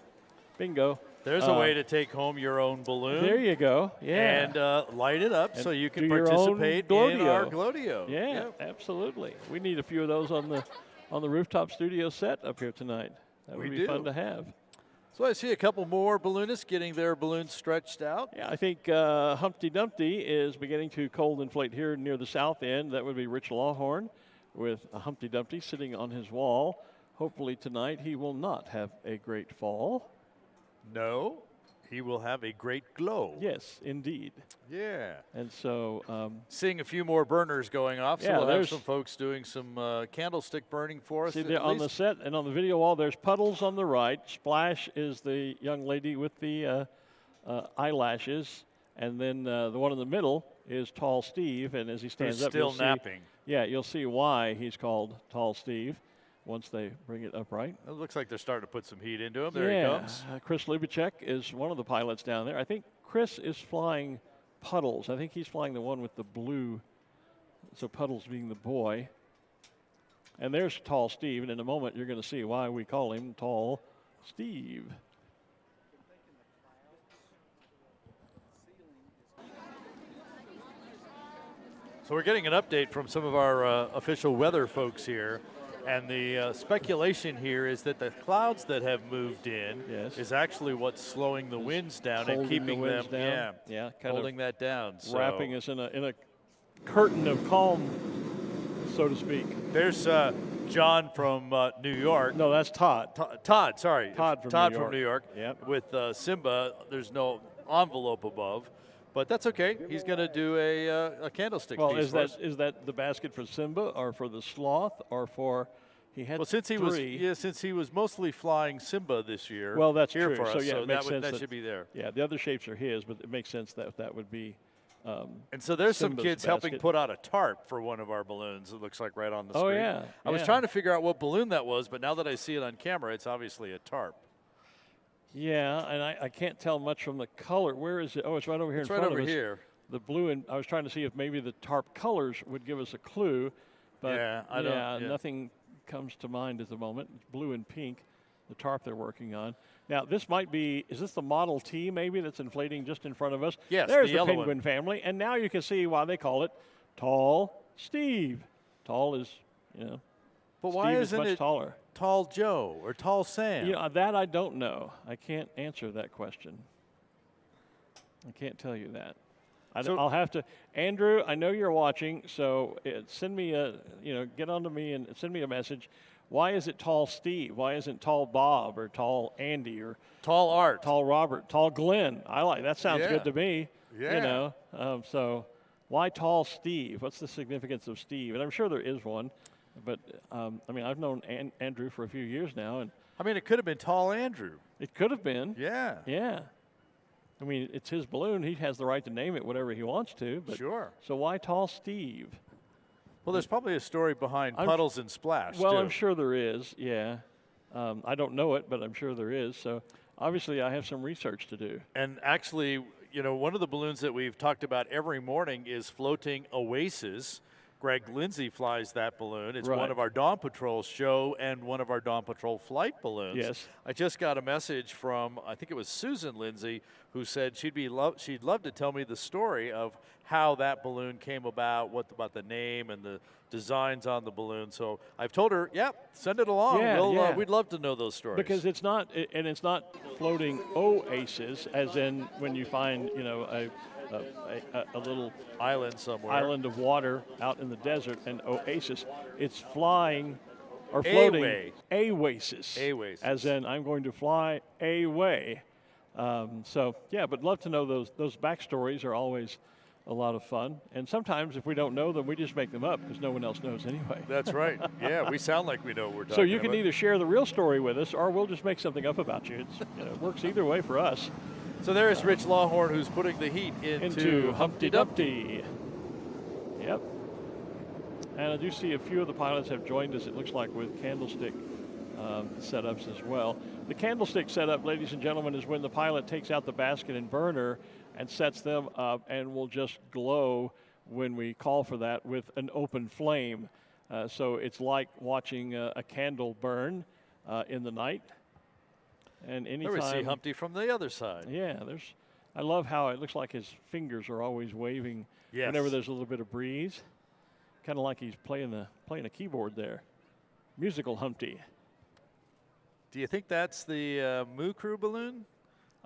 Bingo. There's a way to take home your own balloon. There you go. Yeah. And light it up and so you can do your participate own in our Glowdeo. Yeah, Yep. absolutely. We need a few of those on the rooftop studio set up here tonight. That would be fun to have. So I see a couple more balloonists getting their balloons stretched out. Yeah, I think Humpty Dumpty is beginning to cold inflate here near the south end. That would be Rich Lawhorn with a Humpty Dumpty sitting on his wall. Hopefully tonight he will not have a great fall. No, he will have a great glow. Yes, indeed. Yeah. And so seeing a few more burners going off, so yeah, we'll have some folks doing some candlestick burning for us. See, there on the set and on the video wall, there's Puddles on the right. Splash is the young lady with the eyelashes. And then the one in the middle is Tall Steve. And as he stands up, still napping. You'll see why he's called Tall Steve once they bring it upright. It looks like they're starting to put some heat into him. There he comes. Chris Lubacek is one of the pilots down there. I think Chris is flying Puddles. I think he's flying the one with the blue, so Puddles being the boy. And there's Tall Steve, and in a moment you're going to see why we call him Tall Steve. So we're getting an update from some of our official weather folks here. And the speculation here is that the clouds that have moved in is actually what's slowing the winds down and keeping them down. holding that down. So wrapping us in a curtain of calm, so to speak. There's John from New York. No, that's Todd. Todd, sorry. Todd from New York. Yep. With Simba, there's no envelope above. But that's okay. He's going to do a candlestick piece. Well, is that the basket for Simba or for the sloth or for he had since he was mostly flying Simba this year. Well, that's here true. For us, so it makes sense that should be there. Yeah, the other shapes are his, but it makes sense that would be. And so there's Simba's some kids helping put out a tarp for one of our balloons. It looks like right on the screen. Oh yeah. I was trying to figure out what balloon that was, but now that I see it on camera, it's obviously a tarp. Yeah, and I can't tell much from the color. Where is it? Oh, it's right over here in front of us. It's right over here. The blue, and I was trying to see if maybe the tarp colors would give us a clue, but nothing comes to mind at the moment. It's blue and pink, the tarp they're working on. Now, this might be, is this the Model T maybe that's inflating just in front of us? Yes, there's the penguin one. Family, and now you can see why they call it Tall Steve. Tall is, but Steve why isn't much it taller? Tall Joe or Tall Sam? That I don't know. I can't answer that question. I can't tell you that. I'll have to. Andrew, I know you're watching, so send me get onto me and send me a message. Why is it Tall Steve? Why isn't Tall Bob or Tall Andy or Tall Art, Tall Robert, Tall Glen? I like that. Sounds good to me. Yeah. So why Tall Steve? What's the significance of Steve? And I'm sure there is one, but I've known Andrew for a few years now, and it could have been Tall Andrew. It could have been. Yeah. Yeah. It's his balloon. He has the right to name it whatever he wants to. But sure. So why Tall Steve? Well, there's probably a story behind Puddles and Splash, Well, too. I'm sure there is, yeah. I don't know it, but I'm sure there is. So obviously I have some research to do. And actually, one of the balloons that we've talked about every morning is floating Oasis. Greg Lindsay flies that balloon. It's one of our Dawn Patrol show and one of our Dawn Patrol flight balloons. Yes. I just got a message from, I think it was Susan Lindsay, who said she'd love to tell me the story of how that balloon came about, what about the name and the designs on the balloon. So I've told her, send it along. We'd love to know those stories. Because it's not floating Oasis, as in when you find, a little island somewhere, island of water out in the desert, and Oasis. It's flying or floating Oasis, as in I'm going to fly away. But love to know those backstories are always a lot of fun. And sometimes if we don't know them, we just make them up because no one else knows anyway. That's right. Yeah, we sound like we know what we're talking about. So you can either share the real story with us or we'll just make something up about you. It works either way for us. So there's Rich Lawhorn, who's putting the heat into Humpty Dumpty. Yep. And I do see a few of the pilots have joined us, it looks like, with candlestick setups as well. The candlestick setup, ladies and gentlemen, is when the pilot takes out the basket and burner and sets them up and will just glow when we call for that with an open flame. So it's like watching a candle burn in the night. And anytime we see Humpty from the other side. Yeah, I love how it looks like his fingers are always waving whenever there's a little bit of breeze. Kind of like he's playing a keyboard there. Musical Humpty. Do you think that's the Moo Crew balloon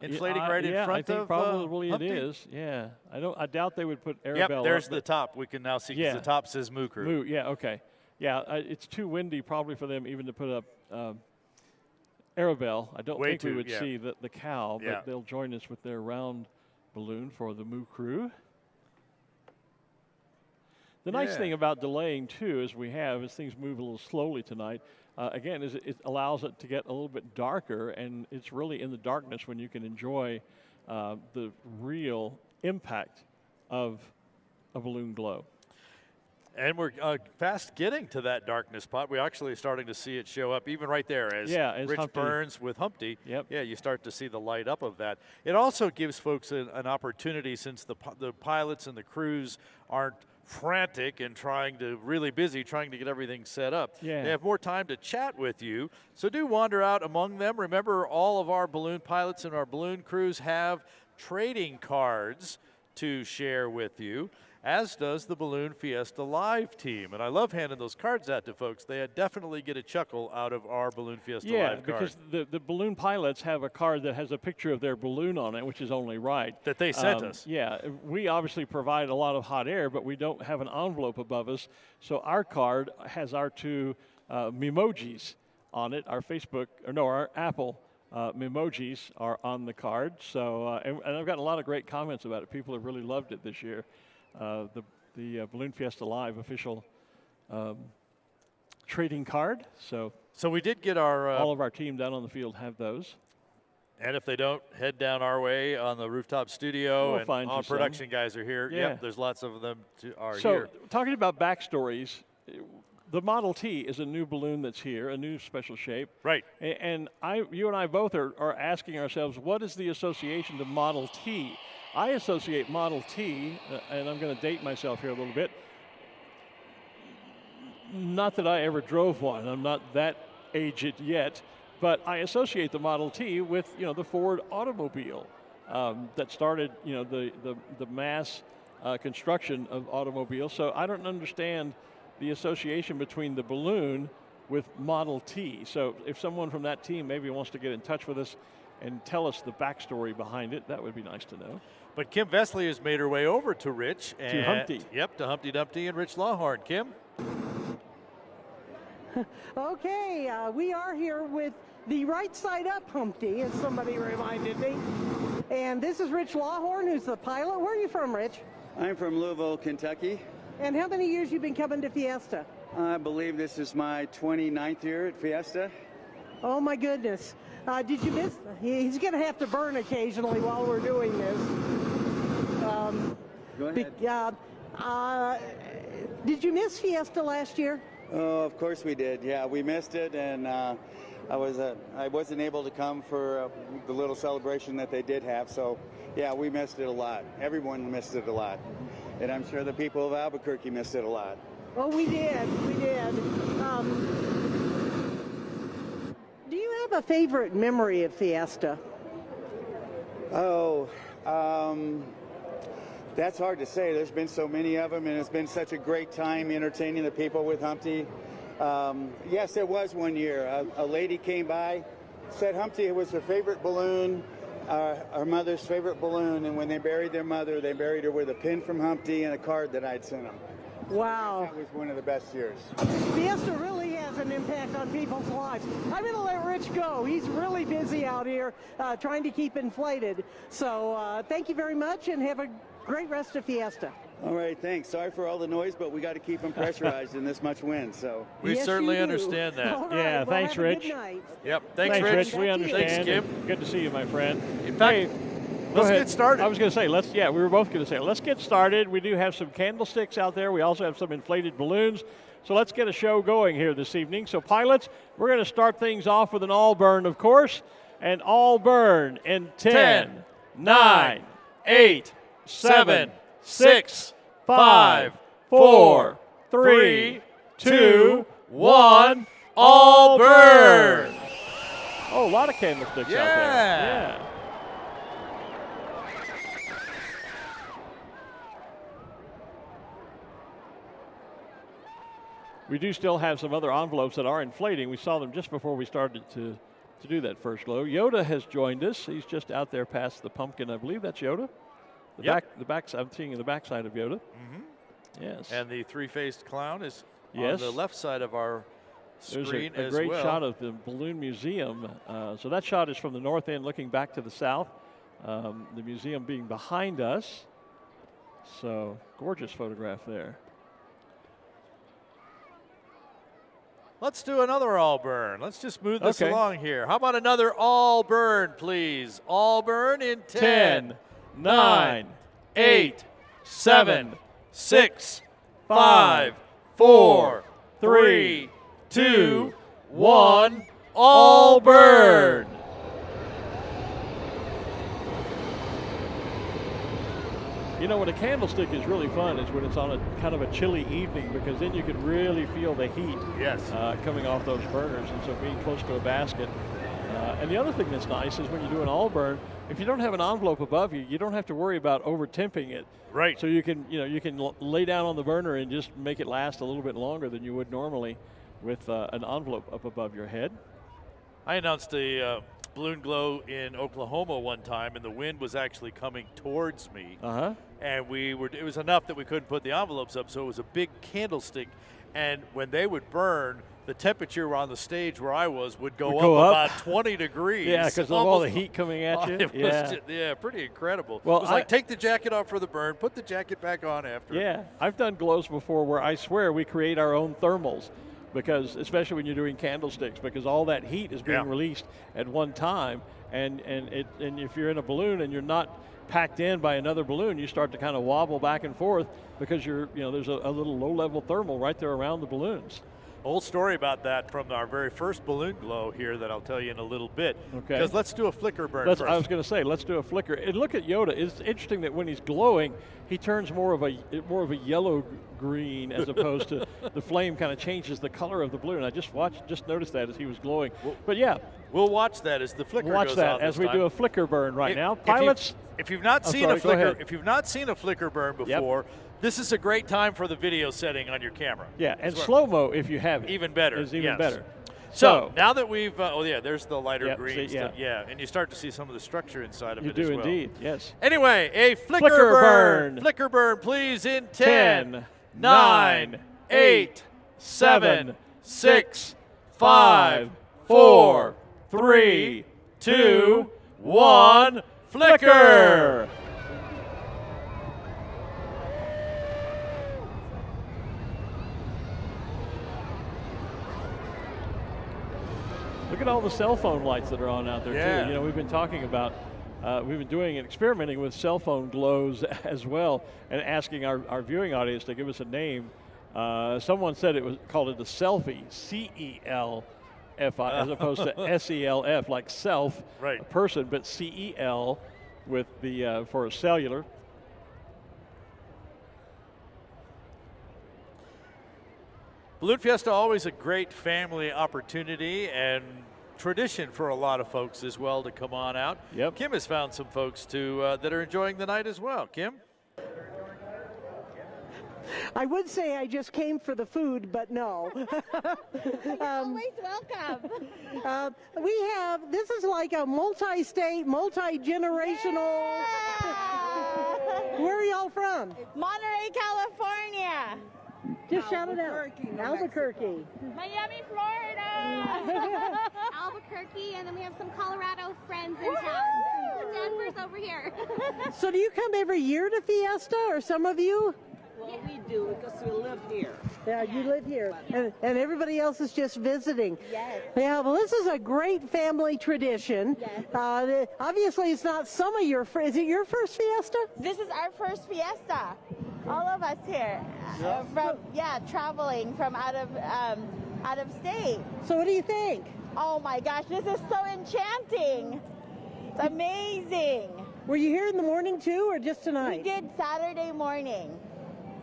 inflating right in front of I think probably Humpty? it is. Yeah, I doubt they would put Arabelle. Yep, there's the top. We can now see because the top says Moo Crew. Moo, yeah, okay. Yeah, it's too windy probably for them even to put up Arabelle. I don't think we would see the cow, but they'll join us with their round balloon for the Moo Crew. The nice thing about delaying, too, as things move a little slowly tonight, again, is it allows it to get a little bit darker, and it's really in the darkness when you can enjoy the real impact of a balloon glow. And we're fast getting to that darkness spot. We're actually starting to see it show up even right there as Rich Humpty burns with Humpty. Yep. Yeah, you start to see the light up of that. It also gives folks an opportunity, since the pilots and the crews aren't frantic and really busy trying to get everything set up. Yeah. They have more time to chat with you. So do wander out among them. Remember, all of our balloon pilots and our balloon crews have trading cards to share with you, as does the Balloon Fiesta Live team. And I love handing those cards out to folks. They definitely get a chuckle out of our Balloon Fiesta Live card. Yeah, because the balloon pilots have a card that has a picture of their balloon on it, which is only right. That they sent us. Yeah, we obviously provide a lot of hot air, but we don't have an envelope above us. So our card has our two memojis on it. Our Apple memojis are on the card. So, and I've gotten a lot of great comments about it. People have really loved it this year. The Balloon Fiesta Live official trading card. So we did get all of our team down on the field have those. And if they don't, head down our way on the rooftop studio, we'll find all production guys are here. Yeah. Yep, there's lots of them here. So talking about backstories, the Model T is a new balloon that's here, a new special shape. Right. And you and I both are asking ourselves, what is the association to Model T? I associate Model T, and I'm going to date myself here a little bit. Not that I ever drove one. I'm not that aged yet. But I associate the Model T with, the Ford automobile that started, the mass construction of automobiles. So I don't understand the association between the balloon with Model T. So if someone from that team maybe wants to get in touch with us and tell us the backstory behind it, that would be nice to know. But Kim Vesley has made her way over to Rich. To Humpty. Yep, to Humpty Dumpty and Rich Lawhorn. Kim? Okay, we are here with the right side up Humpty, as somebody reminded me. And this is Rich Lawhorn, who's the pilot. Where are you from, Rich? I'm from Louisville, Kentucky. And how many years you been coming to Fiesta? I believe this is my 29th year at Fiesta. Oh my goodness. Did you miss? He's going to have to burn occasionally while we're doing this. Go ahead. Did you miss Fiesta last year? Oh, of course we did. Yeah, we missed it, and I wasn't able to come for the little celebration that they did have. So, yeah, we missed it a lot. Everyone missed it a lot, and I'm sure the people of Albuquerque missed it a lot. Oh, we did. We did. Do you have a favorite memory of Fiesta? Oh, that's hard to say. There's been so many of them, and it's been such a great time entertaining the people with Humpty. Yes, there was one year. A lady came by, said Humpty was her favorite balloon, our mother's favorite balloon, and when they buried their mother, they buried her with a pin from Humpty and a card that I'd sent them. Wow. That was one of the best years. Fiesta really has an impact on people's lives. I'm going to let Rich go. He's really busy out here trying to keep inflated. So thank you very much, and have a great rest of Fiesta. All right, thanks. Sorry for all the noise, but we got to keep them pressurized in this much wind. So we certainly understand that. All right, yeah, well, thanks, Rich. Yep, thanks, Rich. We understand. Thanks, Kim. Good to see you, my friend. In fact, let's get started. I was going to say, we were both going to say, let's get started. We do have some candlesticks out there. We also have some inflated balloons. So let's get a show going here this evening. So pilots, we're going to start things off with an all burn, of course. And all burn in 10, 9, 8, 7, 6, 5, 4, 3, 2, 1, all burn. Oh, a lot of candlesticks out there. Yeah. We do still have some other envelopes that are inflating. We saw them just before we started to do that first glow. Yoda has joined us. He's just out there past the pumpkin. I believe that's Yoda. The back. I'm seeing the backside of Yoda. Mm-hmm. Yes. And the three-faced clown is on the left side of our screen There's a great shot of the Balloon Museum. So that shot is from the north end looking back to the south. The museum being behind us. So gorgeous photograph there. Let's do another all burn. Let's just move this along here. How about another all burn, please? All burn in 10, 9, 8, 7, 6, 5, 4, 3, 2, 1, all burn. You know, when a candlestick is really fun is when it's on a kind of a chilly evening, because then you can really feel the heat coming off those burners, and so being close to a basket. And the other thing that's nice is when you do an all burn, if you don't have an envelope above you, you don't have to worry about over temping it. Right. So you can lay down on the burner and just make it last a little bit longer than you would normally with an envelope up above your head. I announced a balloon glow in Oklahoma one time, and the wind was actually coming towards me. And it was enough that we couldn't put the envelopes up, so it was a big candlestick. And when they would burn, the temperature on the stage where I was would go up about 20 degrees. Yeah, because of all the heat coming at you. It was just, pretty incredible. Well, it was like, take the jacket off for the burn, put the jacket back on after. Yeah, I've done glows before where I swear we create our own thermals, because especially when you're doing candlesticks, because all that heat is being released at one time, and if you're in a balloon and you're not packed in by another balloon, you start to kind of wobble back and forth because there's a little low-level thermal right there around the balloons. Old story about that from our very first balloon glow here that I'll tell you in a little bit. Okay. Because let's do a flicker burn first. I was going to say, let's do a flicker. And look at Yoda. It's interesting that when he's glowing, he turns more of a yellow green as opposed to the flame kind of changes the color of the balloon. I just noticed that as he was glowing. But yeah, we'll watch that as the flicker goes out as we do a flicker burn right now. Pilots, if you've not seen a flicker burn before, this is a great time for the video setting on your camera. Yeah, and slow-mo if you have it. Even better. Is even better. So now that we've, there's the lighter green see, stuff. Yeah, and you start to see some of the structure inside of it as well. You do indeed, yes. Anyway, a flicker burn. Flicker burn, please, in 10, 9, 8, 7, 6, 5, 4, 3, 2, 1, flicker! Look at all the cell phone lights that are on out there, too. You know, we've been talking about, we've been doing and experimenting with cell phone glows as well, and asking our viewing audience to give us a name. Someone said called it a selfie, C-E-L-F-I, as opposed to S-E-L-F, like self, a person, but C-E-L with the for a cellular. Balloon Fiesta, always a great family opportunity and tradition for a lot of folks as well to come on out. Yep. Kim has found some folks too that are enjoying the night as well. Kim? I would say I just came for the food, but no. You're always welcome. This is like a multi-state, multi-generational. Yeah. Where are y'all from? Monterey, California. Just shout it out. Albuquerque. Miami, Florida. Albuquerque, and then we have some Colorado friends in town. Denver's over here. So do you come every year to Fiesta, or some of you? Well, we do because we live here. Yeah, you live here, and everybody else is just visiting. Yes. Yeah, well, this is a great family tradition. Yes. Obviously, it's not some of your. Is it your first Fiesta? This is our first Fiesta. All of us here, traveling from out of state. So, what do you think? Oh my gosh, this is so enchanting. It's amazing. Were you here in the morning too, or just tonight? We did Saturday morning.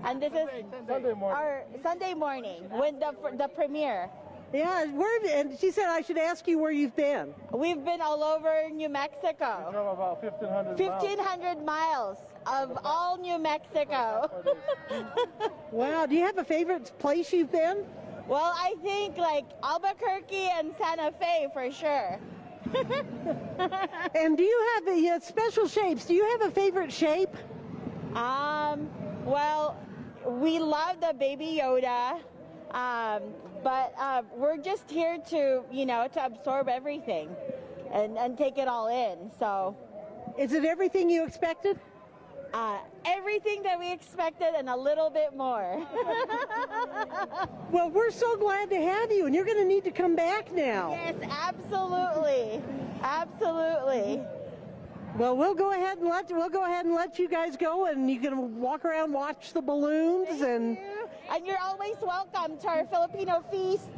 And this is our Sunday morning when the premiere. Yeah, and she said I should ask you where you've been. We've been all over New Mexico. We drove about 1,500 miles of all New Mexico. Wow, do you have a favorite place you've been? Well, I think like Albuquerque and Santa Fe for sure. And do you have the special shapes? Do you have a favorite shape? Well, we love the Baby Yoda, but we're just here to, to absorb everything and take it all in. So, is it everything you expected? Everything that we expected and a little bit more. Well, we're so glad to have you, and you're going to need to come back now. Yes, absolutely, absolutely. Well, we'll go ahead and let you guys go, and you can walk around, watch the balloons, Thank you. And you're always welcome to our Filipino feast.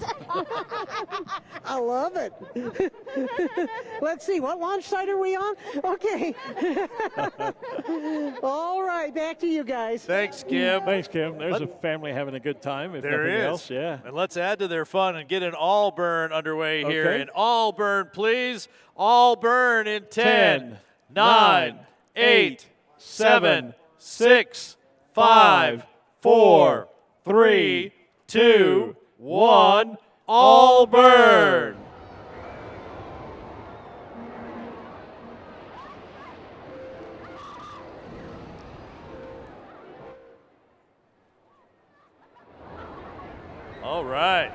I love it. Let's see, what launch site are we on? Okay. All right, back to you guys. Thanks, Kim. Thanks, Kim. There's a family having a good time, if there nothing is. else. Yeah. And let's add to their fun and get an all burn underway here. An all burn, please. All burn in 10, 9, 8, 7, 6, 5, 4, 3, 2, 1, all burn. All right.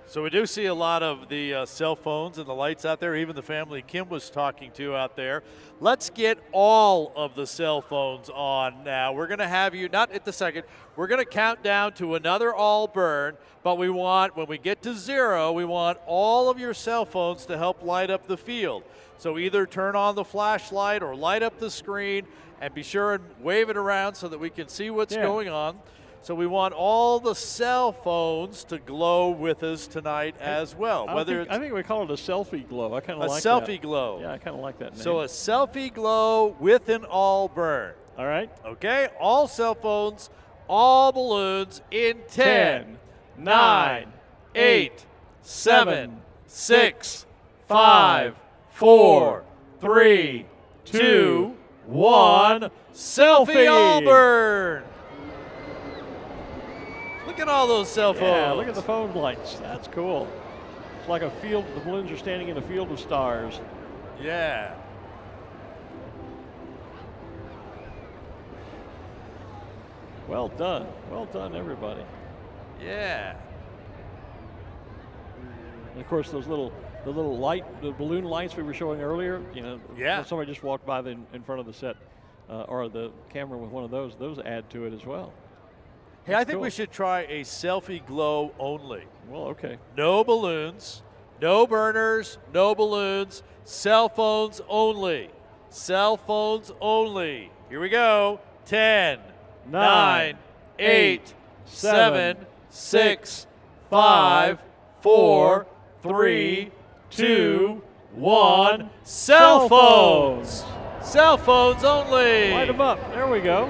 So we do see a lot of the cell phones and the lights out there, even the family Kim was talking to out there. Let's get all of the cell phones on now. We're going to have you, not at the second, we're going to count down to another all burn, but we want, when we get to 0, we want all of your cell phones to help light up the field. So either turn on the flashlight or light up the screen and be sure and wave it around so that we can see what's going on. So we want all the cell phones to glow with us tonight as well. I think we call it a selfie glow. I kind of like that. A selfie glow. Yeah, I kind of like that name. So a selfie glow with an all burn. All right. Okay, all cell phones, all balloons in 10, 9, 8, 7, 6, 5, 4, 3, 2, 1. Selfie all burn. Look Look at all those cell phones. Yeah, look at the phone lights. That's cool. It's like a field. The balloons are standing in a field of stars. Yeah. Well done. Well done, everybody. Yeah. And of course, the balloon lights we were showing earlier. Yeah. Somebody just walked by in front of the set or the camera with one of those. Those add to it as well. Hey, I think we should try a selfie glow only. Well, okay. No balloons, no burners, no balloons, cell phones only. Cell phones only. Here we go. 10, 9, 8, 7, 6, 5, 4, 3, 2, 1. Cell phones. Cell phones only. Light them up. There we go.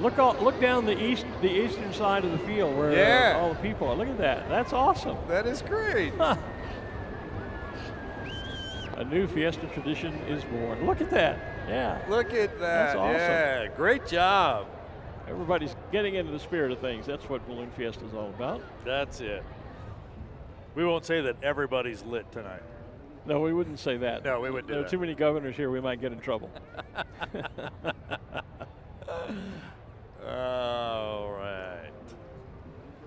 Look down the eastern side of the field where all the people are. Look at that. That's awesome. That is great. A new Fiesta tradition is born. Look at that. Yeah. Look at that. That's awesome. Yeah. Great job. Everybody's getting into the spirit of things. That's what Balloon Fiesta is all about. That's it. We won't say that everybody's lit tonight. No, we wouldn't say that. No, we wouldn't do that. There are too many governors here. We might get in trouble. All right.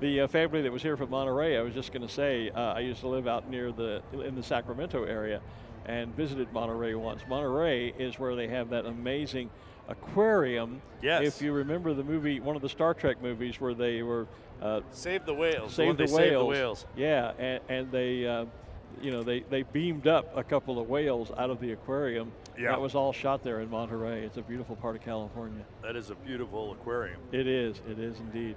The family that was here from Monterey, I was just going to say, I used to live out in the Sacramento area and visited Monterey once. Monterey is where they have that amazing aquarium. Yes. If you remember the movie, one of the Star Trek movies where they were Save the Whales. Save the Whales. Yeah, and they they beamed up a couple of whales out of the aquarium. Yeah. That was all shot there in Monterey. It's a beautiful part of California. That is a beautiful aquarium. It is indeed.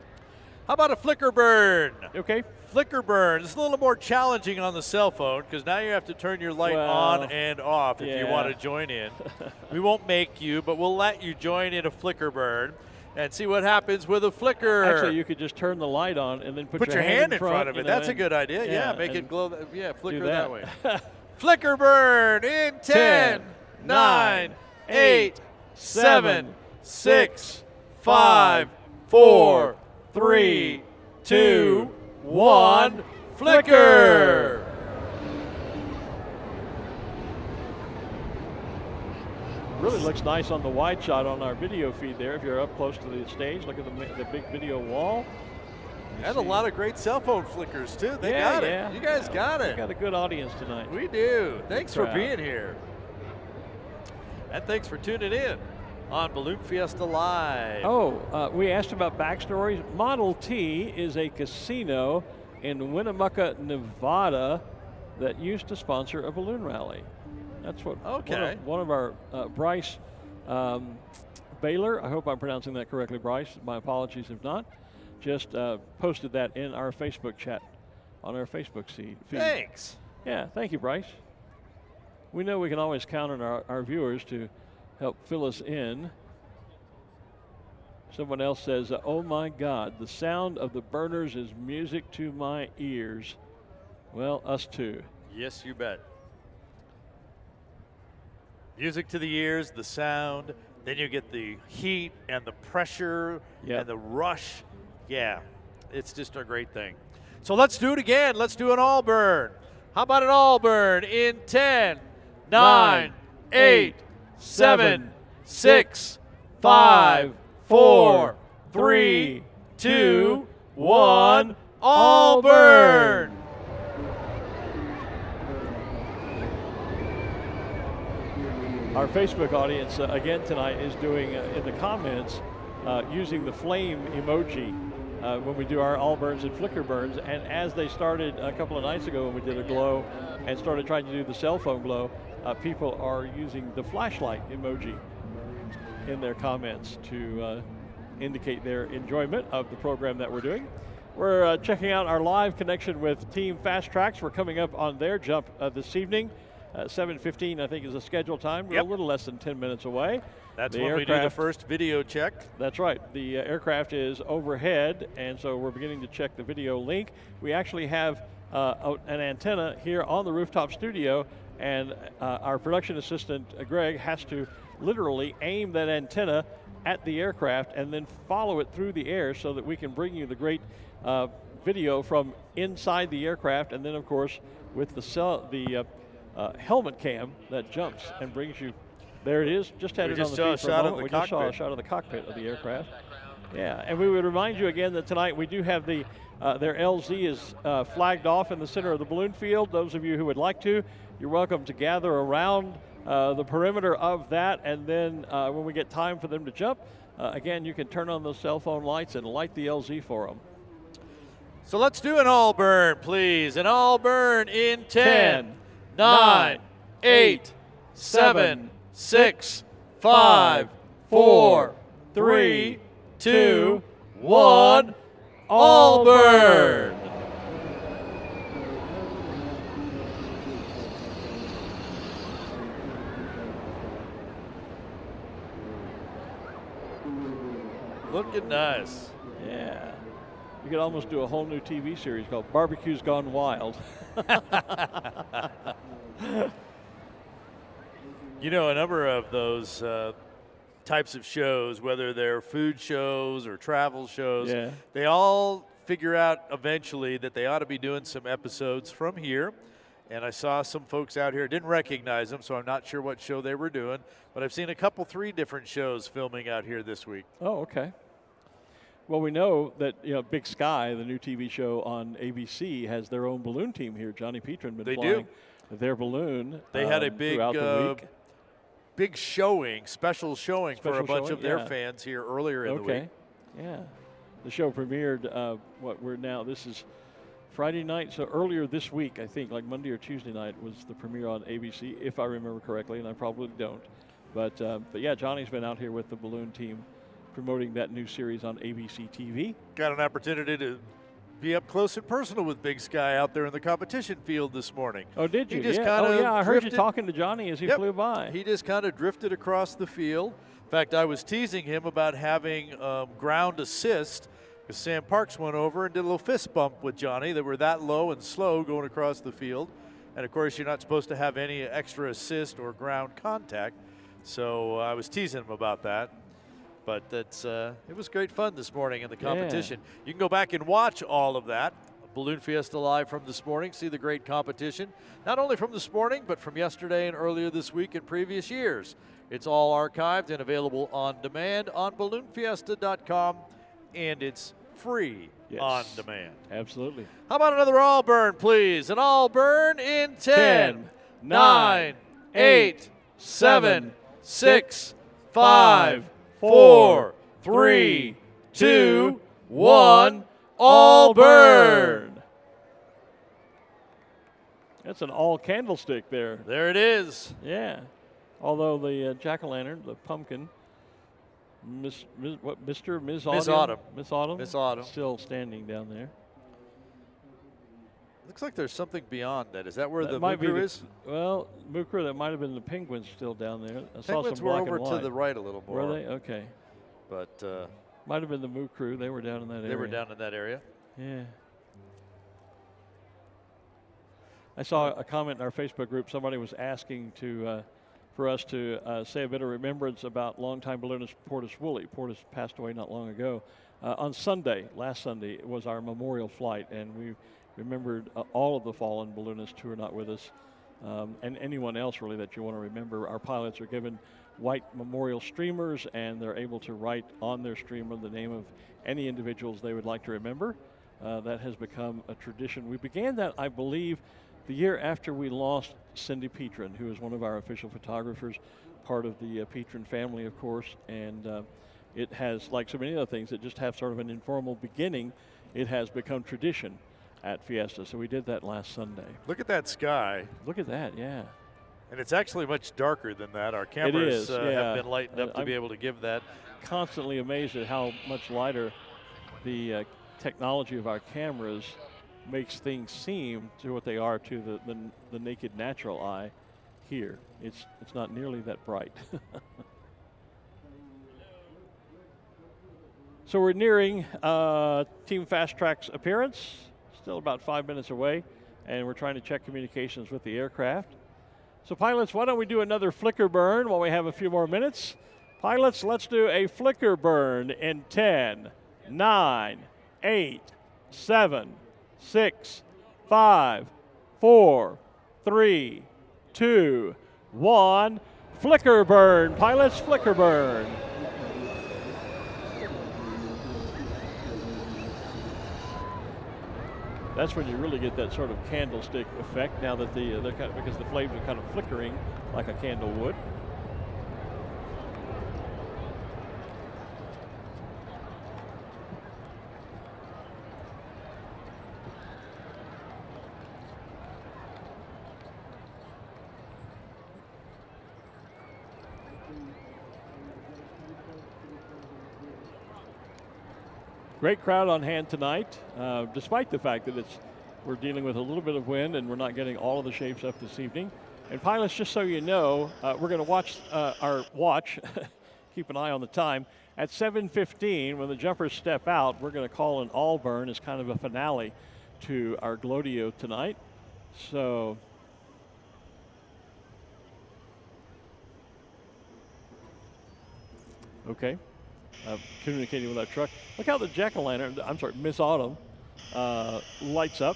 How about a flicker burn? Okay. Flicker burn. It's a little more challenging on the cell phone because now you have to turn your light on and off if you want to join in. We won't make you, but we'll let you join in a flicker burn and see what happens with a flicker. Actually, you could just turn the light on and then put your hand in front of it. That's a good idea. Yeah, make it glow. Flicker that way. Flicker burn in 10, 9, 8, 7, 6, 5, 4, 3, 2, 1. Flicker. Really looks nice on the wide shot on our video feed there. If you're up close to the stage, look at the big video wall. And a lot of great cell phone flickers, too. They got it. You guys got it. We got a good audience tonight. We do. Thanks for being here. And thanks for tuning in on Balloon Fiesta Live. Oh, we asked about backstories. Model T is a casino in Winnemucca, Nevada that used to sponsor a balloon rally. That's what one of our Bryce Baylor, I hope I'm pronouncing that correctly, Bryce. My apologies if not. Just posted that in our Facebook chat on our Facebook feed. Thanks. Yeah, thank you, Bryce. We know we can always count on our viewers to help fill us in. Someone else says, oh my God, the sound of the burners is music to my ears. Well, us too. Yes, you bet. Music to the ears, the sound, then you get the heat and the pressure and the rush. Yeah, it's just a great thing. So let's do it again. Let's do an all burn. How about an all burn in 10, 9, 8, 7, 6, 5, 4, 3, 2, 1. All burn. Our Facebook audience, again tonight, is doing, in the comments, using the flame emoji when we do our all burns and flicker burns. And as they started a couple of nights ago when we did a glow and started trying to do the cell phone glow, people are using the flashlight emoji in their comments to indicate their enjoyment of the program that we're doing. We're checking out our live connection with Team Fastrax. We're coming up on their jump this evening. 7:15, I think, is the scheduled time. We're a little less than 10 minutes away. That's when we do the first video check. That's right. The aircraft is overhead, and so we're beginning to check the video link. We actually have an antenna here on the rooftop studio, and our production assistant, Greg, has to literally aim that antenna at the aircraft and then follow it through the air so that we can bring you the great video from inside the aircraft, and then of course with the helmet cam that jumps and brings you. There it is. Just had it on the feed for a moment. We just saw a shot of the cockpit of the aircraft. Yeah, and we would remind you again that tonight we do have their LZ is flagged off in the center of the balloon field. Those of you who would like to, you're welcome to gather around the perimeter of that, and then when we get time for them to jump, again, you can turn on those cell phone lights and light the LZ for them. So let's do an all burn, please. An all burn in 10, 9, 8, 7, 6, 5, 4, 3, 2, 1, all burn. Looking nice. Yeah. You could almost do a whole new TV series called Barbecues Gone Wild. You know, a number of those types of shows, whether they're food shows or travel shows, they all figure out eventually that they ought to be doing some episodes from here. And I saw some folks out here, didn't recognize them, so I'm not sure what show they were doing, but I've seen three different shows filming out here this week. Oh, okay. Well, we know that Big Sky, the new TV show on ABC, has their own balloon team here. Johnny Petrin been flying their balloon. They had a big throughout the week. Big special showing for a bunch of their fans here earlier in the week. Yeah. The show premiered, this is Friday night, so earlier this week, I think, like Monday or Tuesday night, was the premiere on ABC, if I remember correctly, and I probably don't. But yeah, Johnny's been out here with the balloon team promoting that new series on ABC TV. Got an opportunity to be up close and personal with Big Sky out there in the competition field this morning. Oh, did you? I heard you talking to Johnny as he flew by. He just kind of drifted across the field. In fact, I was teasing him about having ground assist, because Sam Parks went over and did a little fist bump with Johnny. They were that low and slow going across the field. And, of course, you're not supposed to have any extra assist or ground contact. So I was teasing him about that. But it was great fun this morning in the competition. Yeah. You can go back and watch all of that. Balloon Fiesta Live from this morning. See the great competition, not only from this morning, but from yesterday and earlier this week and previous years. It's all archived and available on demand on balloonfiesta.com, and it's free on demand. Absolutely. How about another all burn, please? An all burn in 10, 9, 8, 7, 6, 5, 4, 3, 2, 1, all burn. That's an all candlestick there. There it is. Yeah. Although the jack-o'-lantern, the pumpkin, Miss Autumn, still standing down there. Looks like there's something beyond that. Is that where the Mukru is? Well, Mukru, that might have been the penguins still down there. I saw penguins some were black over and white. to the right a little more. Were they? Okay. But might have been the Mukru. They were down in that area. They were down in that area. Yeah. I saw a comment in our Facebook group. Somebody was asking for us to say a bit of remembrance about longtime balloonist Portis Woolley. Portis passed away not long ago. On Sunday, last Sunday, it was our memorial flight, and we remembered all of the fallen balloonists who are not with us, and anyone else really that you want to remember. Our pilots are given white memorial streamers, and they're able to write on their streamer the name of any individuals they would like to remember. That has become a tradition. We began that, I believe, the year after we lost Cindy Petrin, who is one of our official photographers, part of the Petrin family, of course, and it has, like so many other things that just have sort of an informal beginning, it has become tradition at Fiesta. So we did that last Sunday. Look at that sky. Look at that, yeah. And it's actually much darker than that. Our cameras have been lightened up to be able to give that. Constantly amazed at how much lighter the technology of our cameras makes things seem to what they are to the naked natural eye here. It's not nearly that bright. So we're nearing Team Fastrax's appearance, still about 5 minutes away, and we're trying to check communications with the aircraft. So pilots, why don't we do another flicker burn while we have a few more minutes, Pilots, let's do a flicker burn in 10, 9, 8, 7, 6, 5, 4, 3, 2, 1. Flicker burn. Pilots, flicker burn. That's when you really get that sort of candlestick effect now that because the flames are kind of flickering like a candle would. Great crowd on hand tonight, despite the fact that we're dealing with a little bit of wind and we're not getting all of the shapes up this evening. And pilots, just so you know, we're going to watch keep an eye on the time. At 7:15, when the jumpers step out, we're going to call an all burn as kind of a finale to our Glowdeo tonight. So okay. Communicating with that truck. Look how the jack-o'-lantern, Miss Autumn, lights up.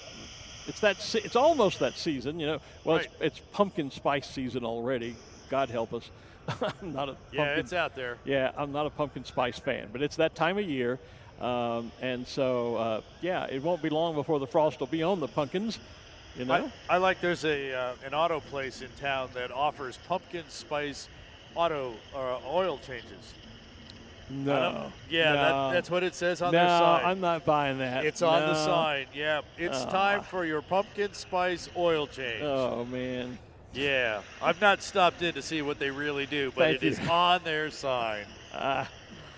It's almost that season, you know. Well, right. it's pumpkin spice season already. God help us. I'm not a it's out there. Yeah, I'm not a pumpkin spice fan, but it's that time of year. And so, it won't be long before the frost will be on the pumpkins, you know. I like there's an auto place in town that offers pumpkin spice oil changes. No. That's what it says on their sign. No, I'm not buying that. It's on the sign. Yeah, it's time for your pumpkin spice oil change. Oh, man. Yeah, I've not stopped in to see what they really do, but it is on their sign.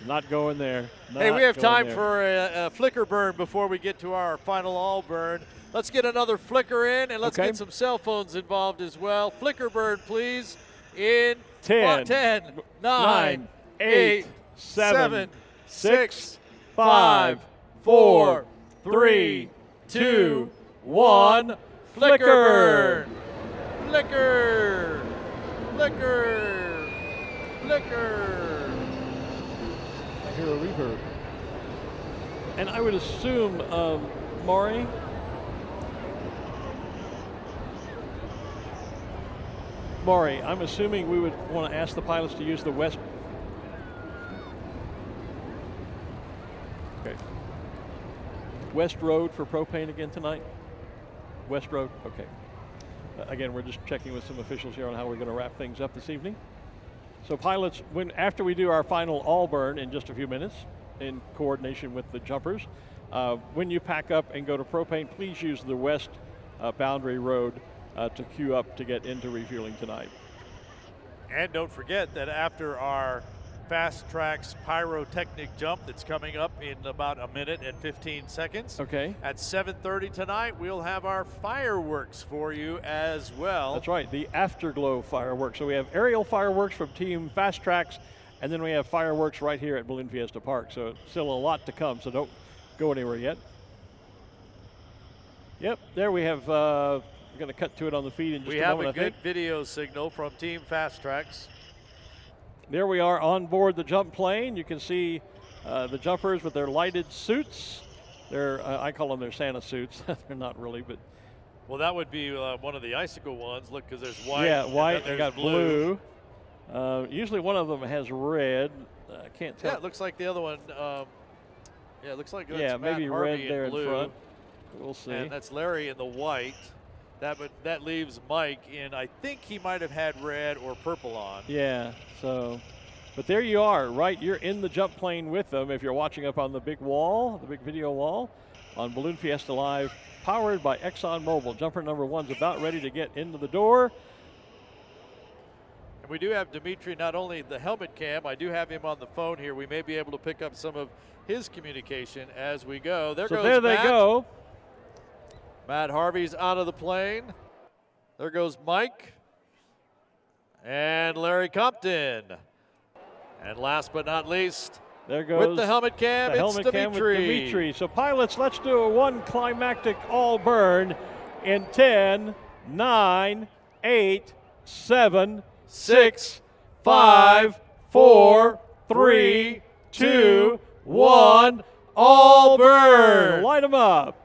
Not going there. Hey, we have time for a flicker burn before we get to our final all burn. Let's get another flicker in, and let's get some cell phones involved as well. Flicker burn, please, in 10, 9, 8, 7, 6, 5, 4, 3, 2, 1. Flicker burn. Flicker. Flicker. Flicker. I hear a reverb. And I would assume, Maury, I'm assuming we would want to ask the pilots to use the west. Okay. West Road for propane again tonight? West Road? Okay. Again, we're just checking with some officials here on how we're going to wrap things up this evening. So pilots, after we do our final all burn in just a few minutes, in coordination with the jumpers, when you pack up and go to propane, please use the west boundary road to queue up to get into refueling tonight. And don't forget that after our Fastrax pyrotechnic jump that's coming up in about a minute and 15 seconds. Okay. At 7:30 tonight, we'll have our fireworks for you as well. That's right, the afterglow fireworks. So we have aerial fireworks from Team Fastrax, and then we have fireworks right here at Balloon Fiesta Park. So still a lot to come, so don't go anywhere yet. Yep, there we have, we're going to cut to it on the feed in just a moment. We have a good video signal from Team Fastrax. There we are on board the jump plane. You can see the jumpers with their lighted suits. I call them their Santa suits. They're not really, but. Well, that would be one of the icicle ones. Look, because there's white. Yeah, white. They got blue. Usually one of them has red. I can't tell. Yeah, it looks like the other one. It looks like that's maybe Matt red Harvey there in blue. front. We'll see. And that's Larry in the white. That leaves Mike in, I think he might have had red or purple on. Yeah, so, but there you are, right? You're in the jump plane with them if you're watching up on the big wall, the big video wall, on Balloon Fiesta Live, powered by ExxonMobil. Jumper number 1's about ready to get into the door. And we do have Dimitri, not only the helmet cam, I do have him on the phone here. We may be able to pick up some of his communication as we go. There they go. Matt Harvey's out of the plane. There goes Mike. And Larry Compton. And last but not least, there goes with the helmet cam, it's Dimitri. So pilots, let's do a one climactic all burn in 10, 9, 8, 7, 6, 5, 4, 3, 2, 1. All burn. Light them up.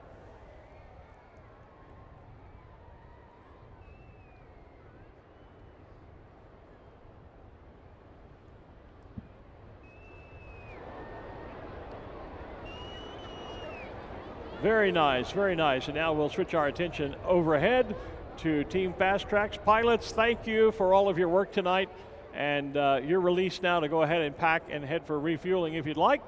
Very nice, very nice. And now we'll switch our attention overhead to Team Fastrax. Pilots, thank you for all of your work tonight. And you're released now to go ahead and pack and head for refueling if you'd like.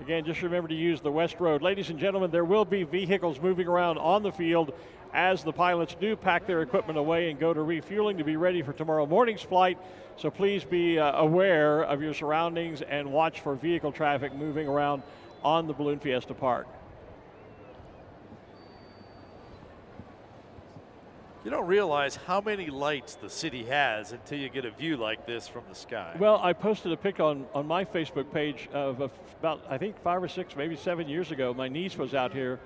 Again, just remember to use the West Road. Ladies and gentlemen, there will be vehicles moving around on the field as the pilots do pack their equipment away and go to refueling to be ready for tomorrow morning's flight. So please be aware of your surroundings and watch for vehicle traffic moving around on the Balloon Fiesta Park. You don't realize how many lights the city has until you get a view like this from the sky. Well, I posted a pic on my Facebook page of about, I think, 5 or 6, maybe 7 years ago. My niece was out here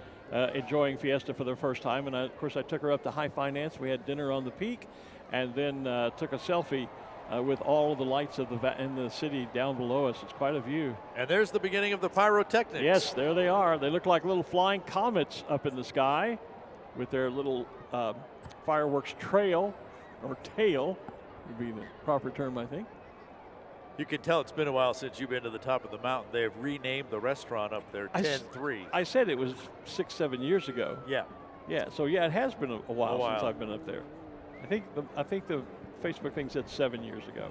enjoying Fiesta for the first time, and of course I took her up to High Finance. We had dinner on the Peak, and then took a selfie with all of the lights of in the city down below us. It's quite a view. And there's the beginning of the pyrotechnics. Yes, there they are. They look like little flying comets up in the sky with their little fireworks trail, or tail would be the proper term, I think. You can tell it's been a while since you've been to the top of the mountain. They've renamed the restaurant up there 10-3. I said it was 6, 7 years ago. Yeah. Yeah, so yeah, it has been a while since I've been up there. I think the Facebook thing said 7 years ago.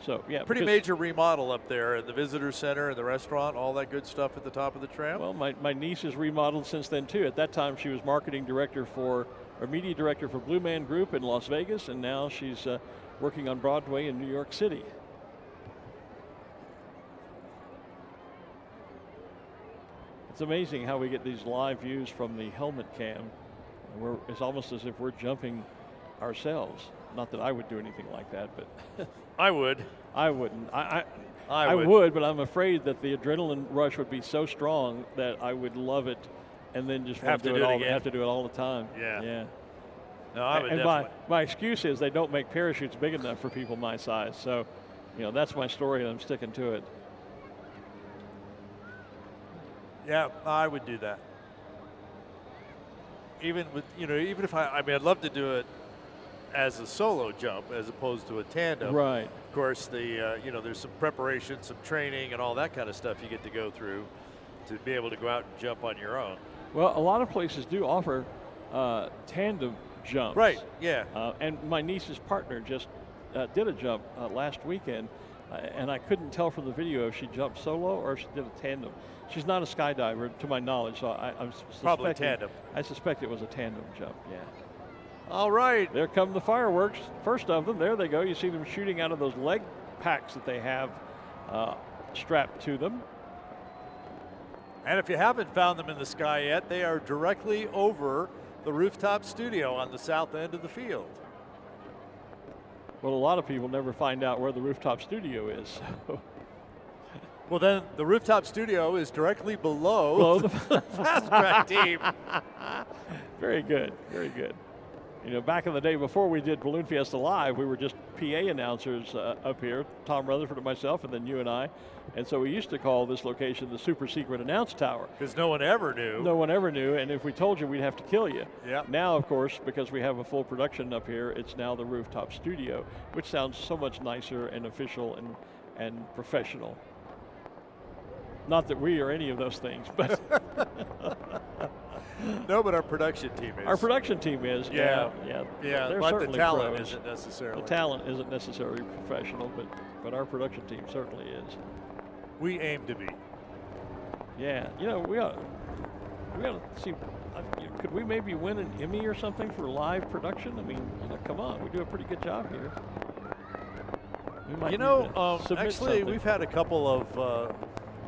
So yeah, pretty major remodel up there at the visitor center and the restaurant, all that good stuff at the top of the tram. Well, my niece has remodeled since then too. At that time, she was marketing director or media director for Blue Man Group in Las Vegas, and now she's working on Broadway in New York City. It's amazing how we get these live views from the helmet cam. It's almost as if we're jumping ourselves. Not that I would do anything like that, but I would. I wouldn't. I would, but I'm afraid that the adrenaline rush would be so strong that I would love it, and then just have to do it all the time. Yeah. Yeah. No, I would and definitely. my excuse is they don't make parachutes big enough for people my size. So, that's my story, and I'm sticking to it. Yeah, I would do that. Even with, even if I'd love to do it as a solo jump as opposed to a tandem. Right. Of course, there's some preparation, some training, and all that kind of stuff you get to go through to be able to go out and jump on your own. Well, a lot of places do offer tandem jumps. Right, yeah. And my niece's partner just did a jump last weekend, and I couldn't tell from the video if she jumped solo or if she did a tandem. She's not a skydiver, to my knowledge, so I'm probably tandem. I suspect it was a tandem jump, yeah. All right. There come the fireworks. First of them, there they go. You see them shooting out of those leg packs that they have strapped to them. And if you haven't found them in the sky yet, they are directly over the rooftop studio on the south end of the field. Well, a lot of people never find out where the rooftop studio is. So. Well, then the rooftop studio is directly below the Fastrax team. Very good, very good. Back in the day before we did Balloon Fiesta Live, we were just PA announcers up here, Tom Rutherford and myself, and then you and I. And so we used to call this location the Super Secret Announce Tower. Because no one ever knew. No one ever knew, and if we told you, we'd have to kill you. Yeah. Now, of course, because we have a full production up here, it's now the rooftop studio, which sounds so much nicer and official and professional. Not that we are any of those things, but... No, but our production team is. Our production team is. Yeah. They're but certainly the talent pros. isn't necessarily. The talent isn't necessarily professional, but our production team certainly is. We aim to be. Yeah, we ought to see. Could we maybe win an Emmy or something for live production? I mean, come on, we do a pretty good job here. Actually, we've had a couple of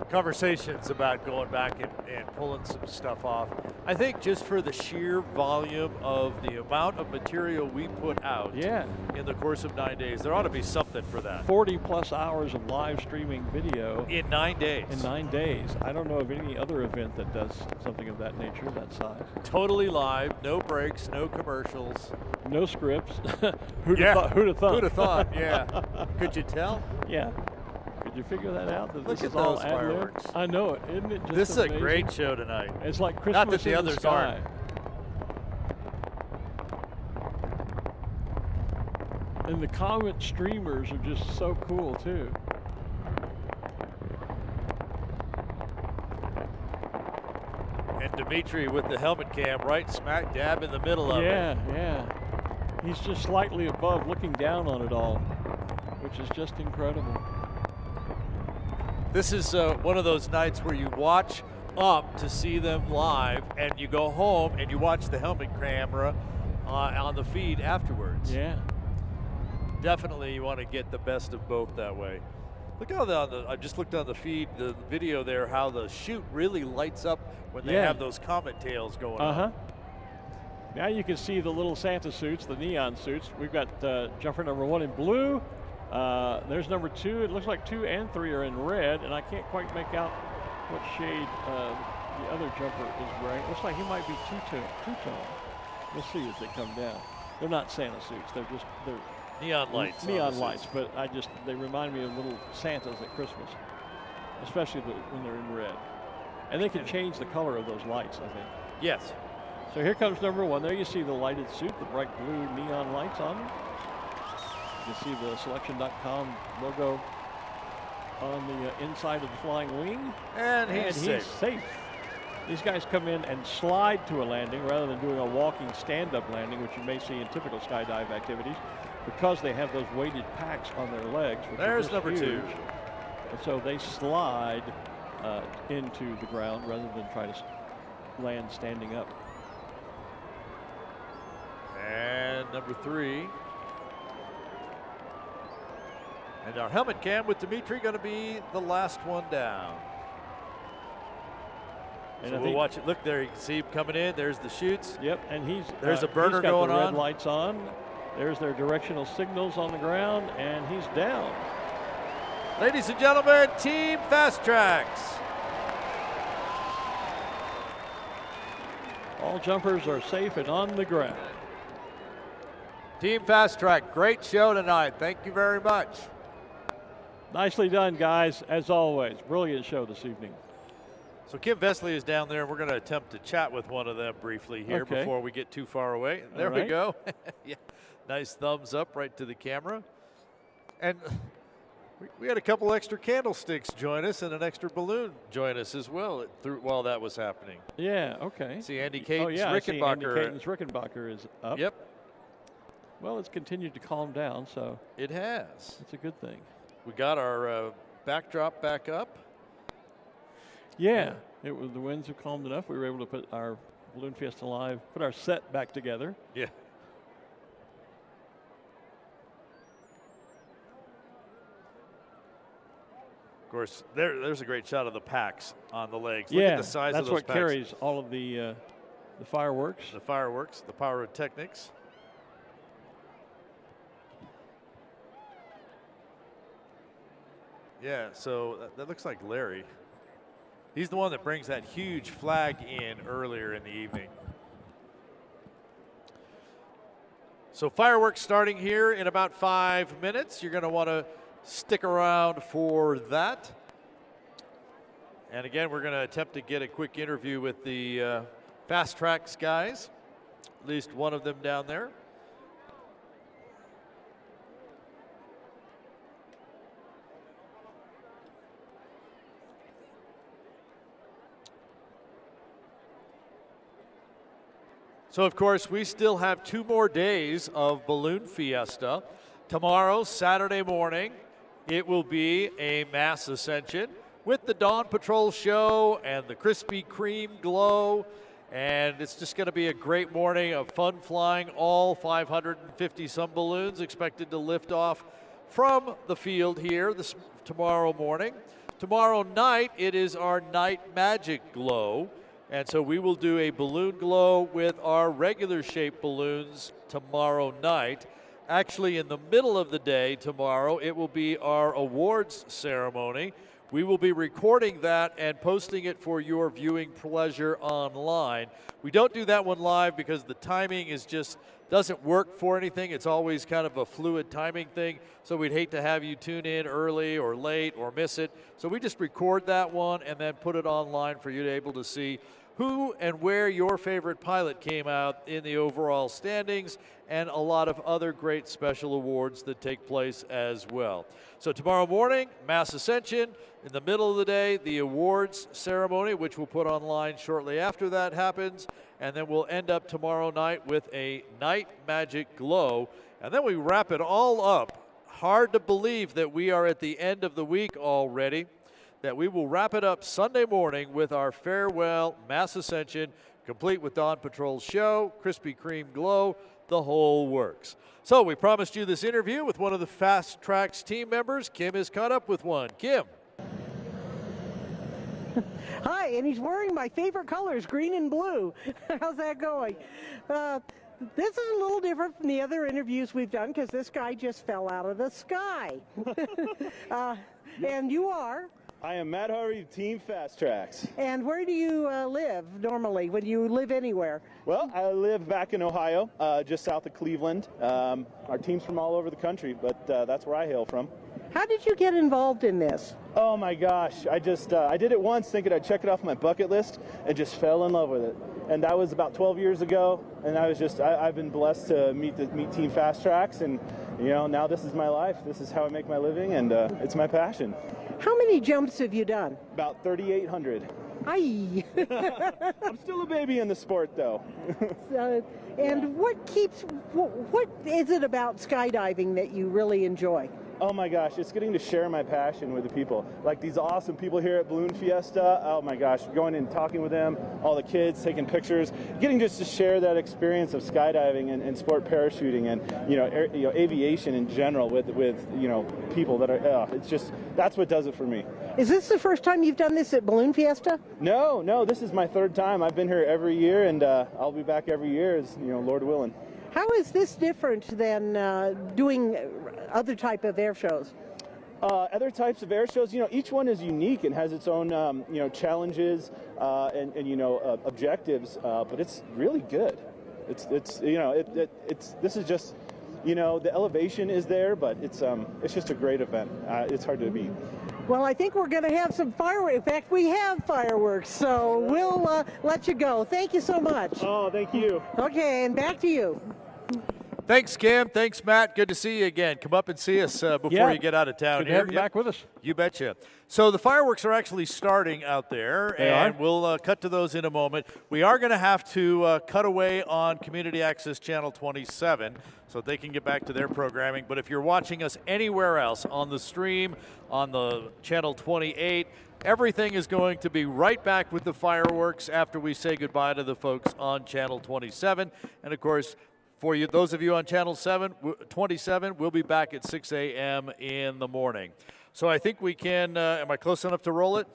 conversations about going back and pulling some stuff off. I think just for the sheer volume of the amount of material we put out in the course of 9 days, there ought to be something for that. 40+ hours of live streaming video. In 9 days. In 9 days. I don't know of any other event that does something of that nature, that size. Totally live, no breaks, no commercials. No scripts. Who'd have thought? Who'd have thought, yeah. Could you tell? Yeah. Could you figure that out? That Look this at is all those ad-lib? fireworks. I know it. Isn't it just This is amazing? a great show tonight. It's like Christmas Not that the in others the sky. aren't. And the comet streamers are just so cool too. And Dimitri with the helmet cam right smack dab in the middle of it. Yeah. He's just slightly above, looking down on it all, which is just incredible. This is one of those nights where you watch up to see them live, and you go home and you watch the helmet camera on the feed afterwards. Yeah. Definitely you want to get the best of both that way. Look how I just looked on the feed, the video there, how the chute really lights up when they have those comet tails going on. Now you can see the little Santa suits, the neon suits. We've got jumper number 1 in blue. There's number 2. It looks like 2 and 3 are in red, and I can't quite make out what shade the other jumper is wearing. Looks like he might be two-tone. We'll see as they come down. They're not Santa suits. They're neon lights. Neon lights, but they remind me of little Santas at Christmas, especially when they're in red. And they can change the color of those lights, I think. Yes. So here comes number 1. There you see the lighted suit, the bright blue neon lights on it. You can see the selection.com logo on the inside of the flying wing. And he's safe. These guys come in and slide to a landing rather than doing a walking stand-up landing, which you may see in typical skydive activities, because they have those weighted packs on their legs. Which There's number 2. And so they slide into the ground rather than try to land standing up. And number 3. And our helmet cam with Dimitri going to be the last one down. And so we'll watch it. Look there, you can see him coming in. There's the chutes. Yep, and there's a burner he's got going the red on. Lights on. There's their directional signals on the ground, and he's down. Ladies and gentlemen, Team Fastrax. All jumpers are safe and on the ground. Team Fastrax, great show tonight. Thank you very much. Nicely done, guys, as always. Brilliant show this evening. So Kim Vesley is down there. We're going to attempt to chat with one of them briefly here before we get too far away. There we go. Yeah, nice thumbs up right to the camera. And we had a couple extra candlesticks join us and an extra balloon join us as well while that was happening. Yeah, okay. See Andy Caton's Rickenbacker. I see Andy Caton's Rickenbacker is up. Yep. Well, it's continued to calm down, so. It has. It's a good thing. We got our backdrop back up. Yeah, the winds have calmed enough. We were able to put our Balloon Fiesta Live, put our set back together. Yeah. Of course, there's a great shot of the packs on the legs. Look at the size of those packs. That's what carries all of the fireworks. The fireworks, the pyrotechnics. Yeah, so that looks like Larry. He's the one that brings that huge flag in earlier in the evening. So fireworks starting here in about 5 minutes. You're going to want to stick around for that. And again, we're going to attempt to get a quick interview with the Fastrax guys, at least one of them down there. So, of course, we still have 2 more days of Balloon Fiesta. Tomorrow, Saturday morning, it will be a mass ascension with the Dawn Patrol show and the Krispy Kreme glow. And it's just going to be a great morning of fun flying. All 550-some balloons expected to lift off from the field here tomorrow morning. Tomorrow night, it is our Night Magic Glow. And so we will do a balloon glow with our regular shaped balloons tomorrow night. Actually, in the middle of the day tomorrow, it will be our awards ceremony. We will be recording that and posting it for your viewing pleasure online. We don't do that one live because the timing is just doesn't work for anything. It's always kind of a fluid timing thing, so we'd hate to have you tune in early or late or miss it. So we just record that one and then put it online for you to be able to see who and where your favorite pilot came out in the overall standings, and a lot of other great special awards that take place as well. So tomorrow morning, Mass Ascension. In the middle of the day, the awards ceremony, which we'll put online shortly after that happens. And then we'll end up tomorrow night with a Night Magic Glow. And then we wrap it all up. Hard to believe that we are at the end of the week already, that we will wrap it up Sunday morning with our farewell Mass Ascension, complete with Dawn Patrol show, Krispy Kreme glow, the whole works. So we promised you this interview with one of the Fastrax team members. Kim has caught up with one. Kim. Hi, and he's wearing my favorite colors, green and blue. How's that going? This is a little different from the other interviews we've done because this guy just fell out of the sky. And you are? I am Matt Harvey, Team Fastrax. And where do you live normally when you live anywhere? Well, I live back in Ohio, just south of Cleveland. Our team's from all over the country, but that's where I hail from. How did you get involved in this? Oh my gosh, I did it once thinking I'd check it off my bucket list and just fell in love with it. And that was about 12 years ago, and I've been blessed to meet Team Fastrax, and now this is my life. This is how I make my living, and it's my passion. How many jumps have you done? About 3,800. Aye. I'm still a baby in the sport, though. And what is it about skydiving that you really enjoy? Oh my gosh, it's getting to share my passion with the people. Like these awesome people here at Balloon Fiesta. Oh my gosh, going and talking with them, all the kids, taking pictures, getting just to share that experience of skydiving and sport parachuting and aviation in general with people that are. It's just that's what does it for me. Is this the first time you've done this at Balloon Fiesta? No, this is my third time. I've been here every year, and I'll be back every year, as Lord willing. How is this different than doing other type of air shows? Other types of air shows, each one is unique and has its own, challenges and objectives. But it's really good. This is just, the elevation is there, but it's just a great event. It's hard to beat. Well, I think we're going to have some fireworks. In fact, we have fireworks, so we'll let you go. Thank you so much. Oh, thank you. Okay, and back to you. Thanks, Kim. Thanks, Matt. Good to see you again. Come up and see us before you get out of town. Good to have you back with us. You betcha. So the fireworks are actually starting out there, and we'll cut to those in a moment. We are going to have to cut away on Community Access Channel 27 so they can get back to their programming. But if you're watching us anywhere else on the stream, on the Channel 28, everything is going to be right back with the fireworks after we say goodbye to the folks on Channel 27. And, of course, for you, those of you on Channel 27, we'll be back at 6 a.m. in the morning. So I think we can, am I close enough to roll it?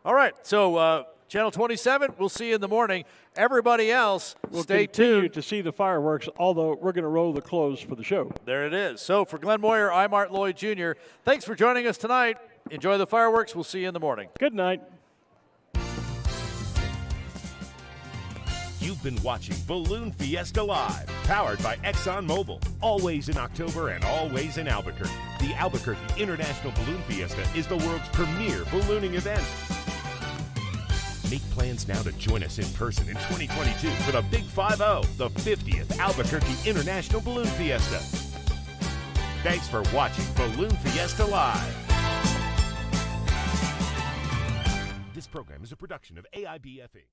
All right, so Channel 27, we'll see you in the morning. Everybody else, stay tuned to see the fireworks, although we're going to roll the close for the show. There it is. So for Glen Moyer, I'm Art Lloyd Jr. Thanks for joining us tonight. Enjoy the fireworks. We'll see you in the morning. Good night. You've been watching Balloon Fiesta Live, powered by ExxonMobil. Always in October and always in Albuquerque. The Albuquerque International Balloon Fiesta is the world's premier ballooning event. Make plans now to join us in person in 2022 for the Big 5-0, the 50th Albuquerque International Balloon Fiesta. Thanks for watching Balloon Fiesta Live. This program is a production of AIBFE.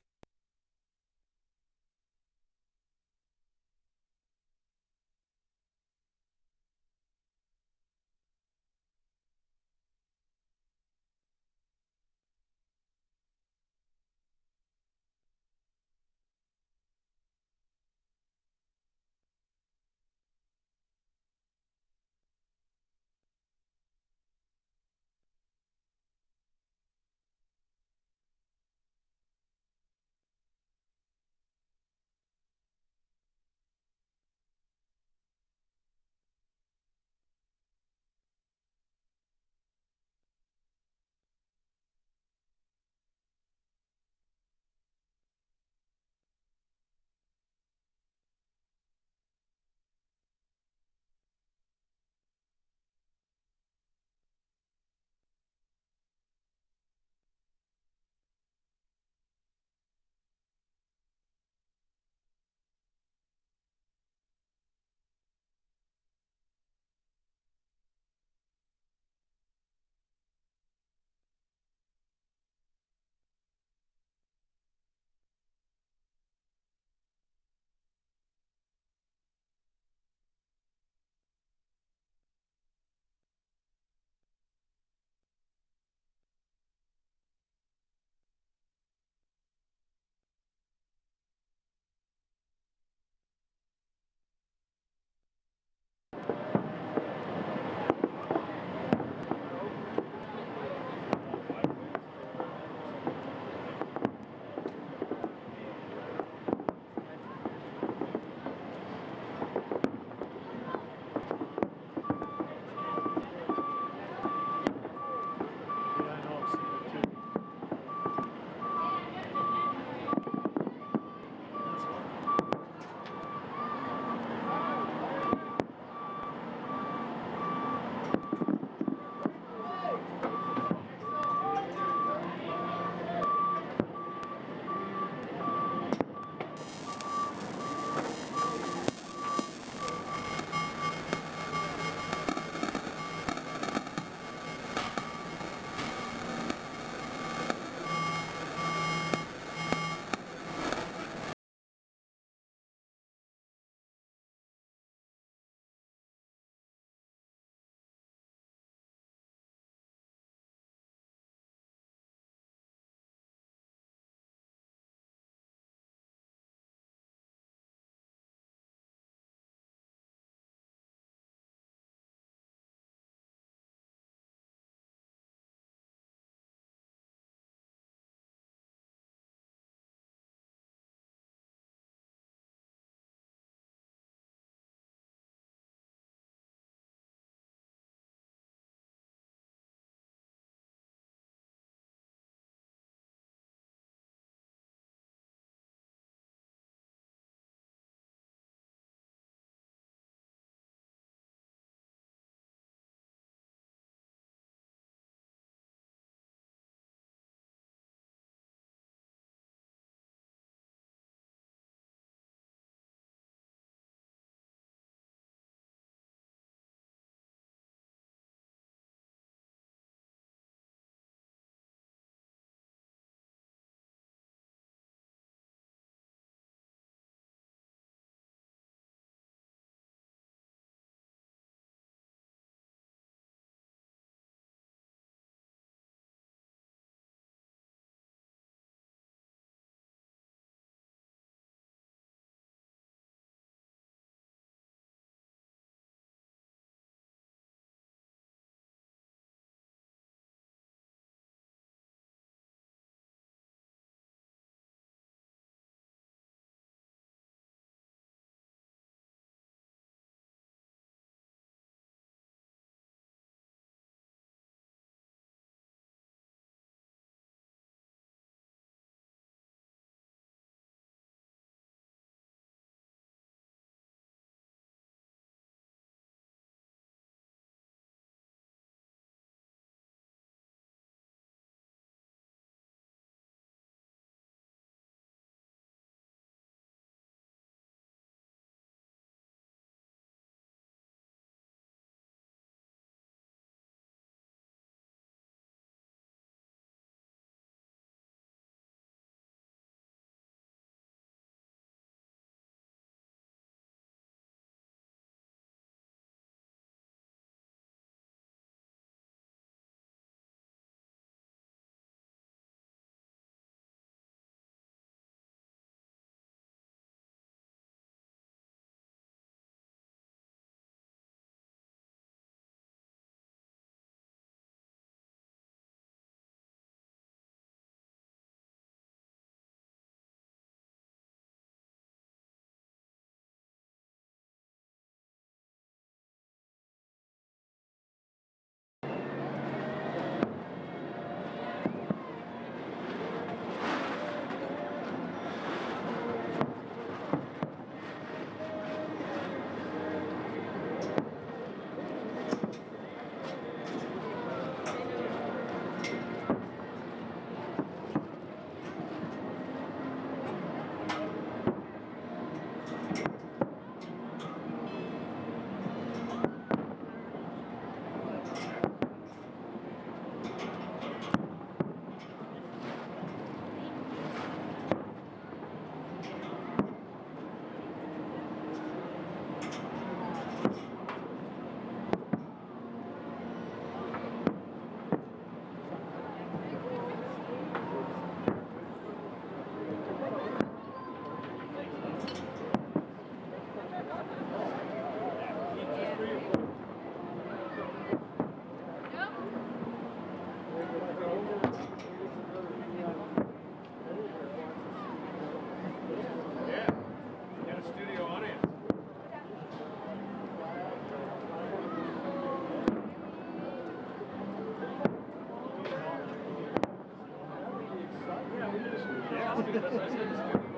That's good. That's what I said.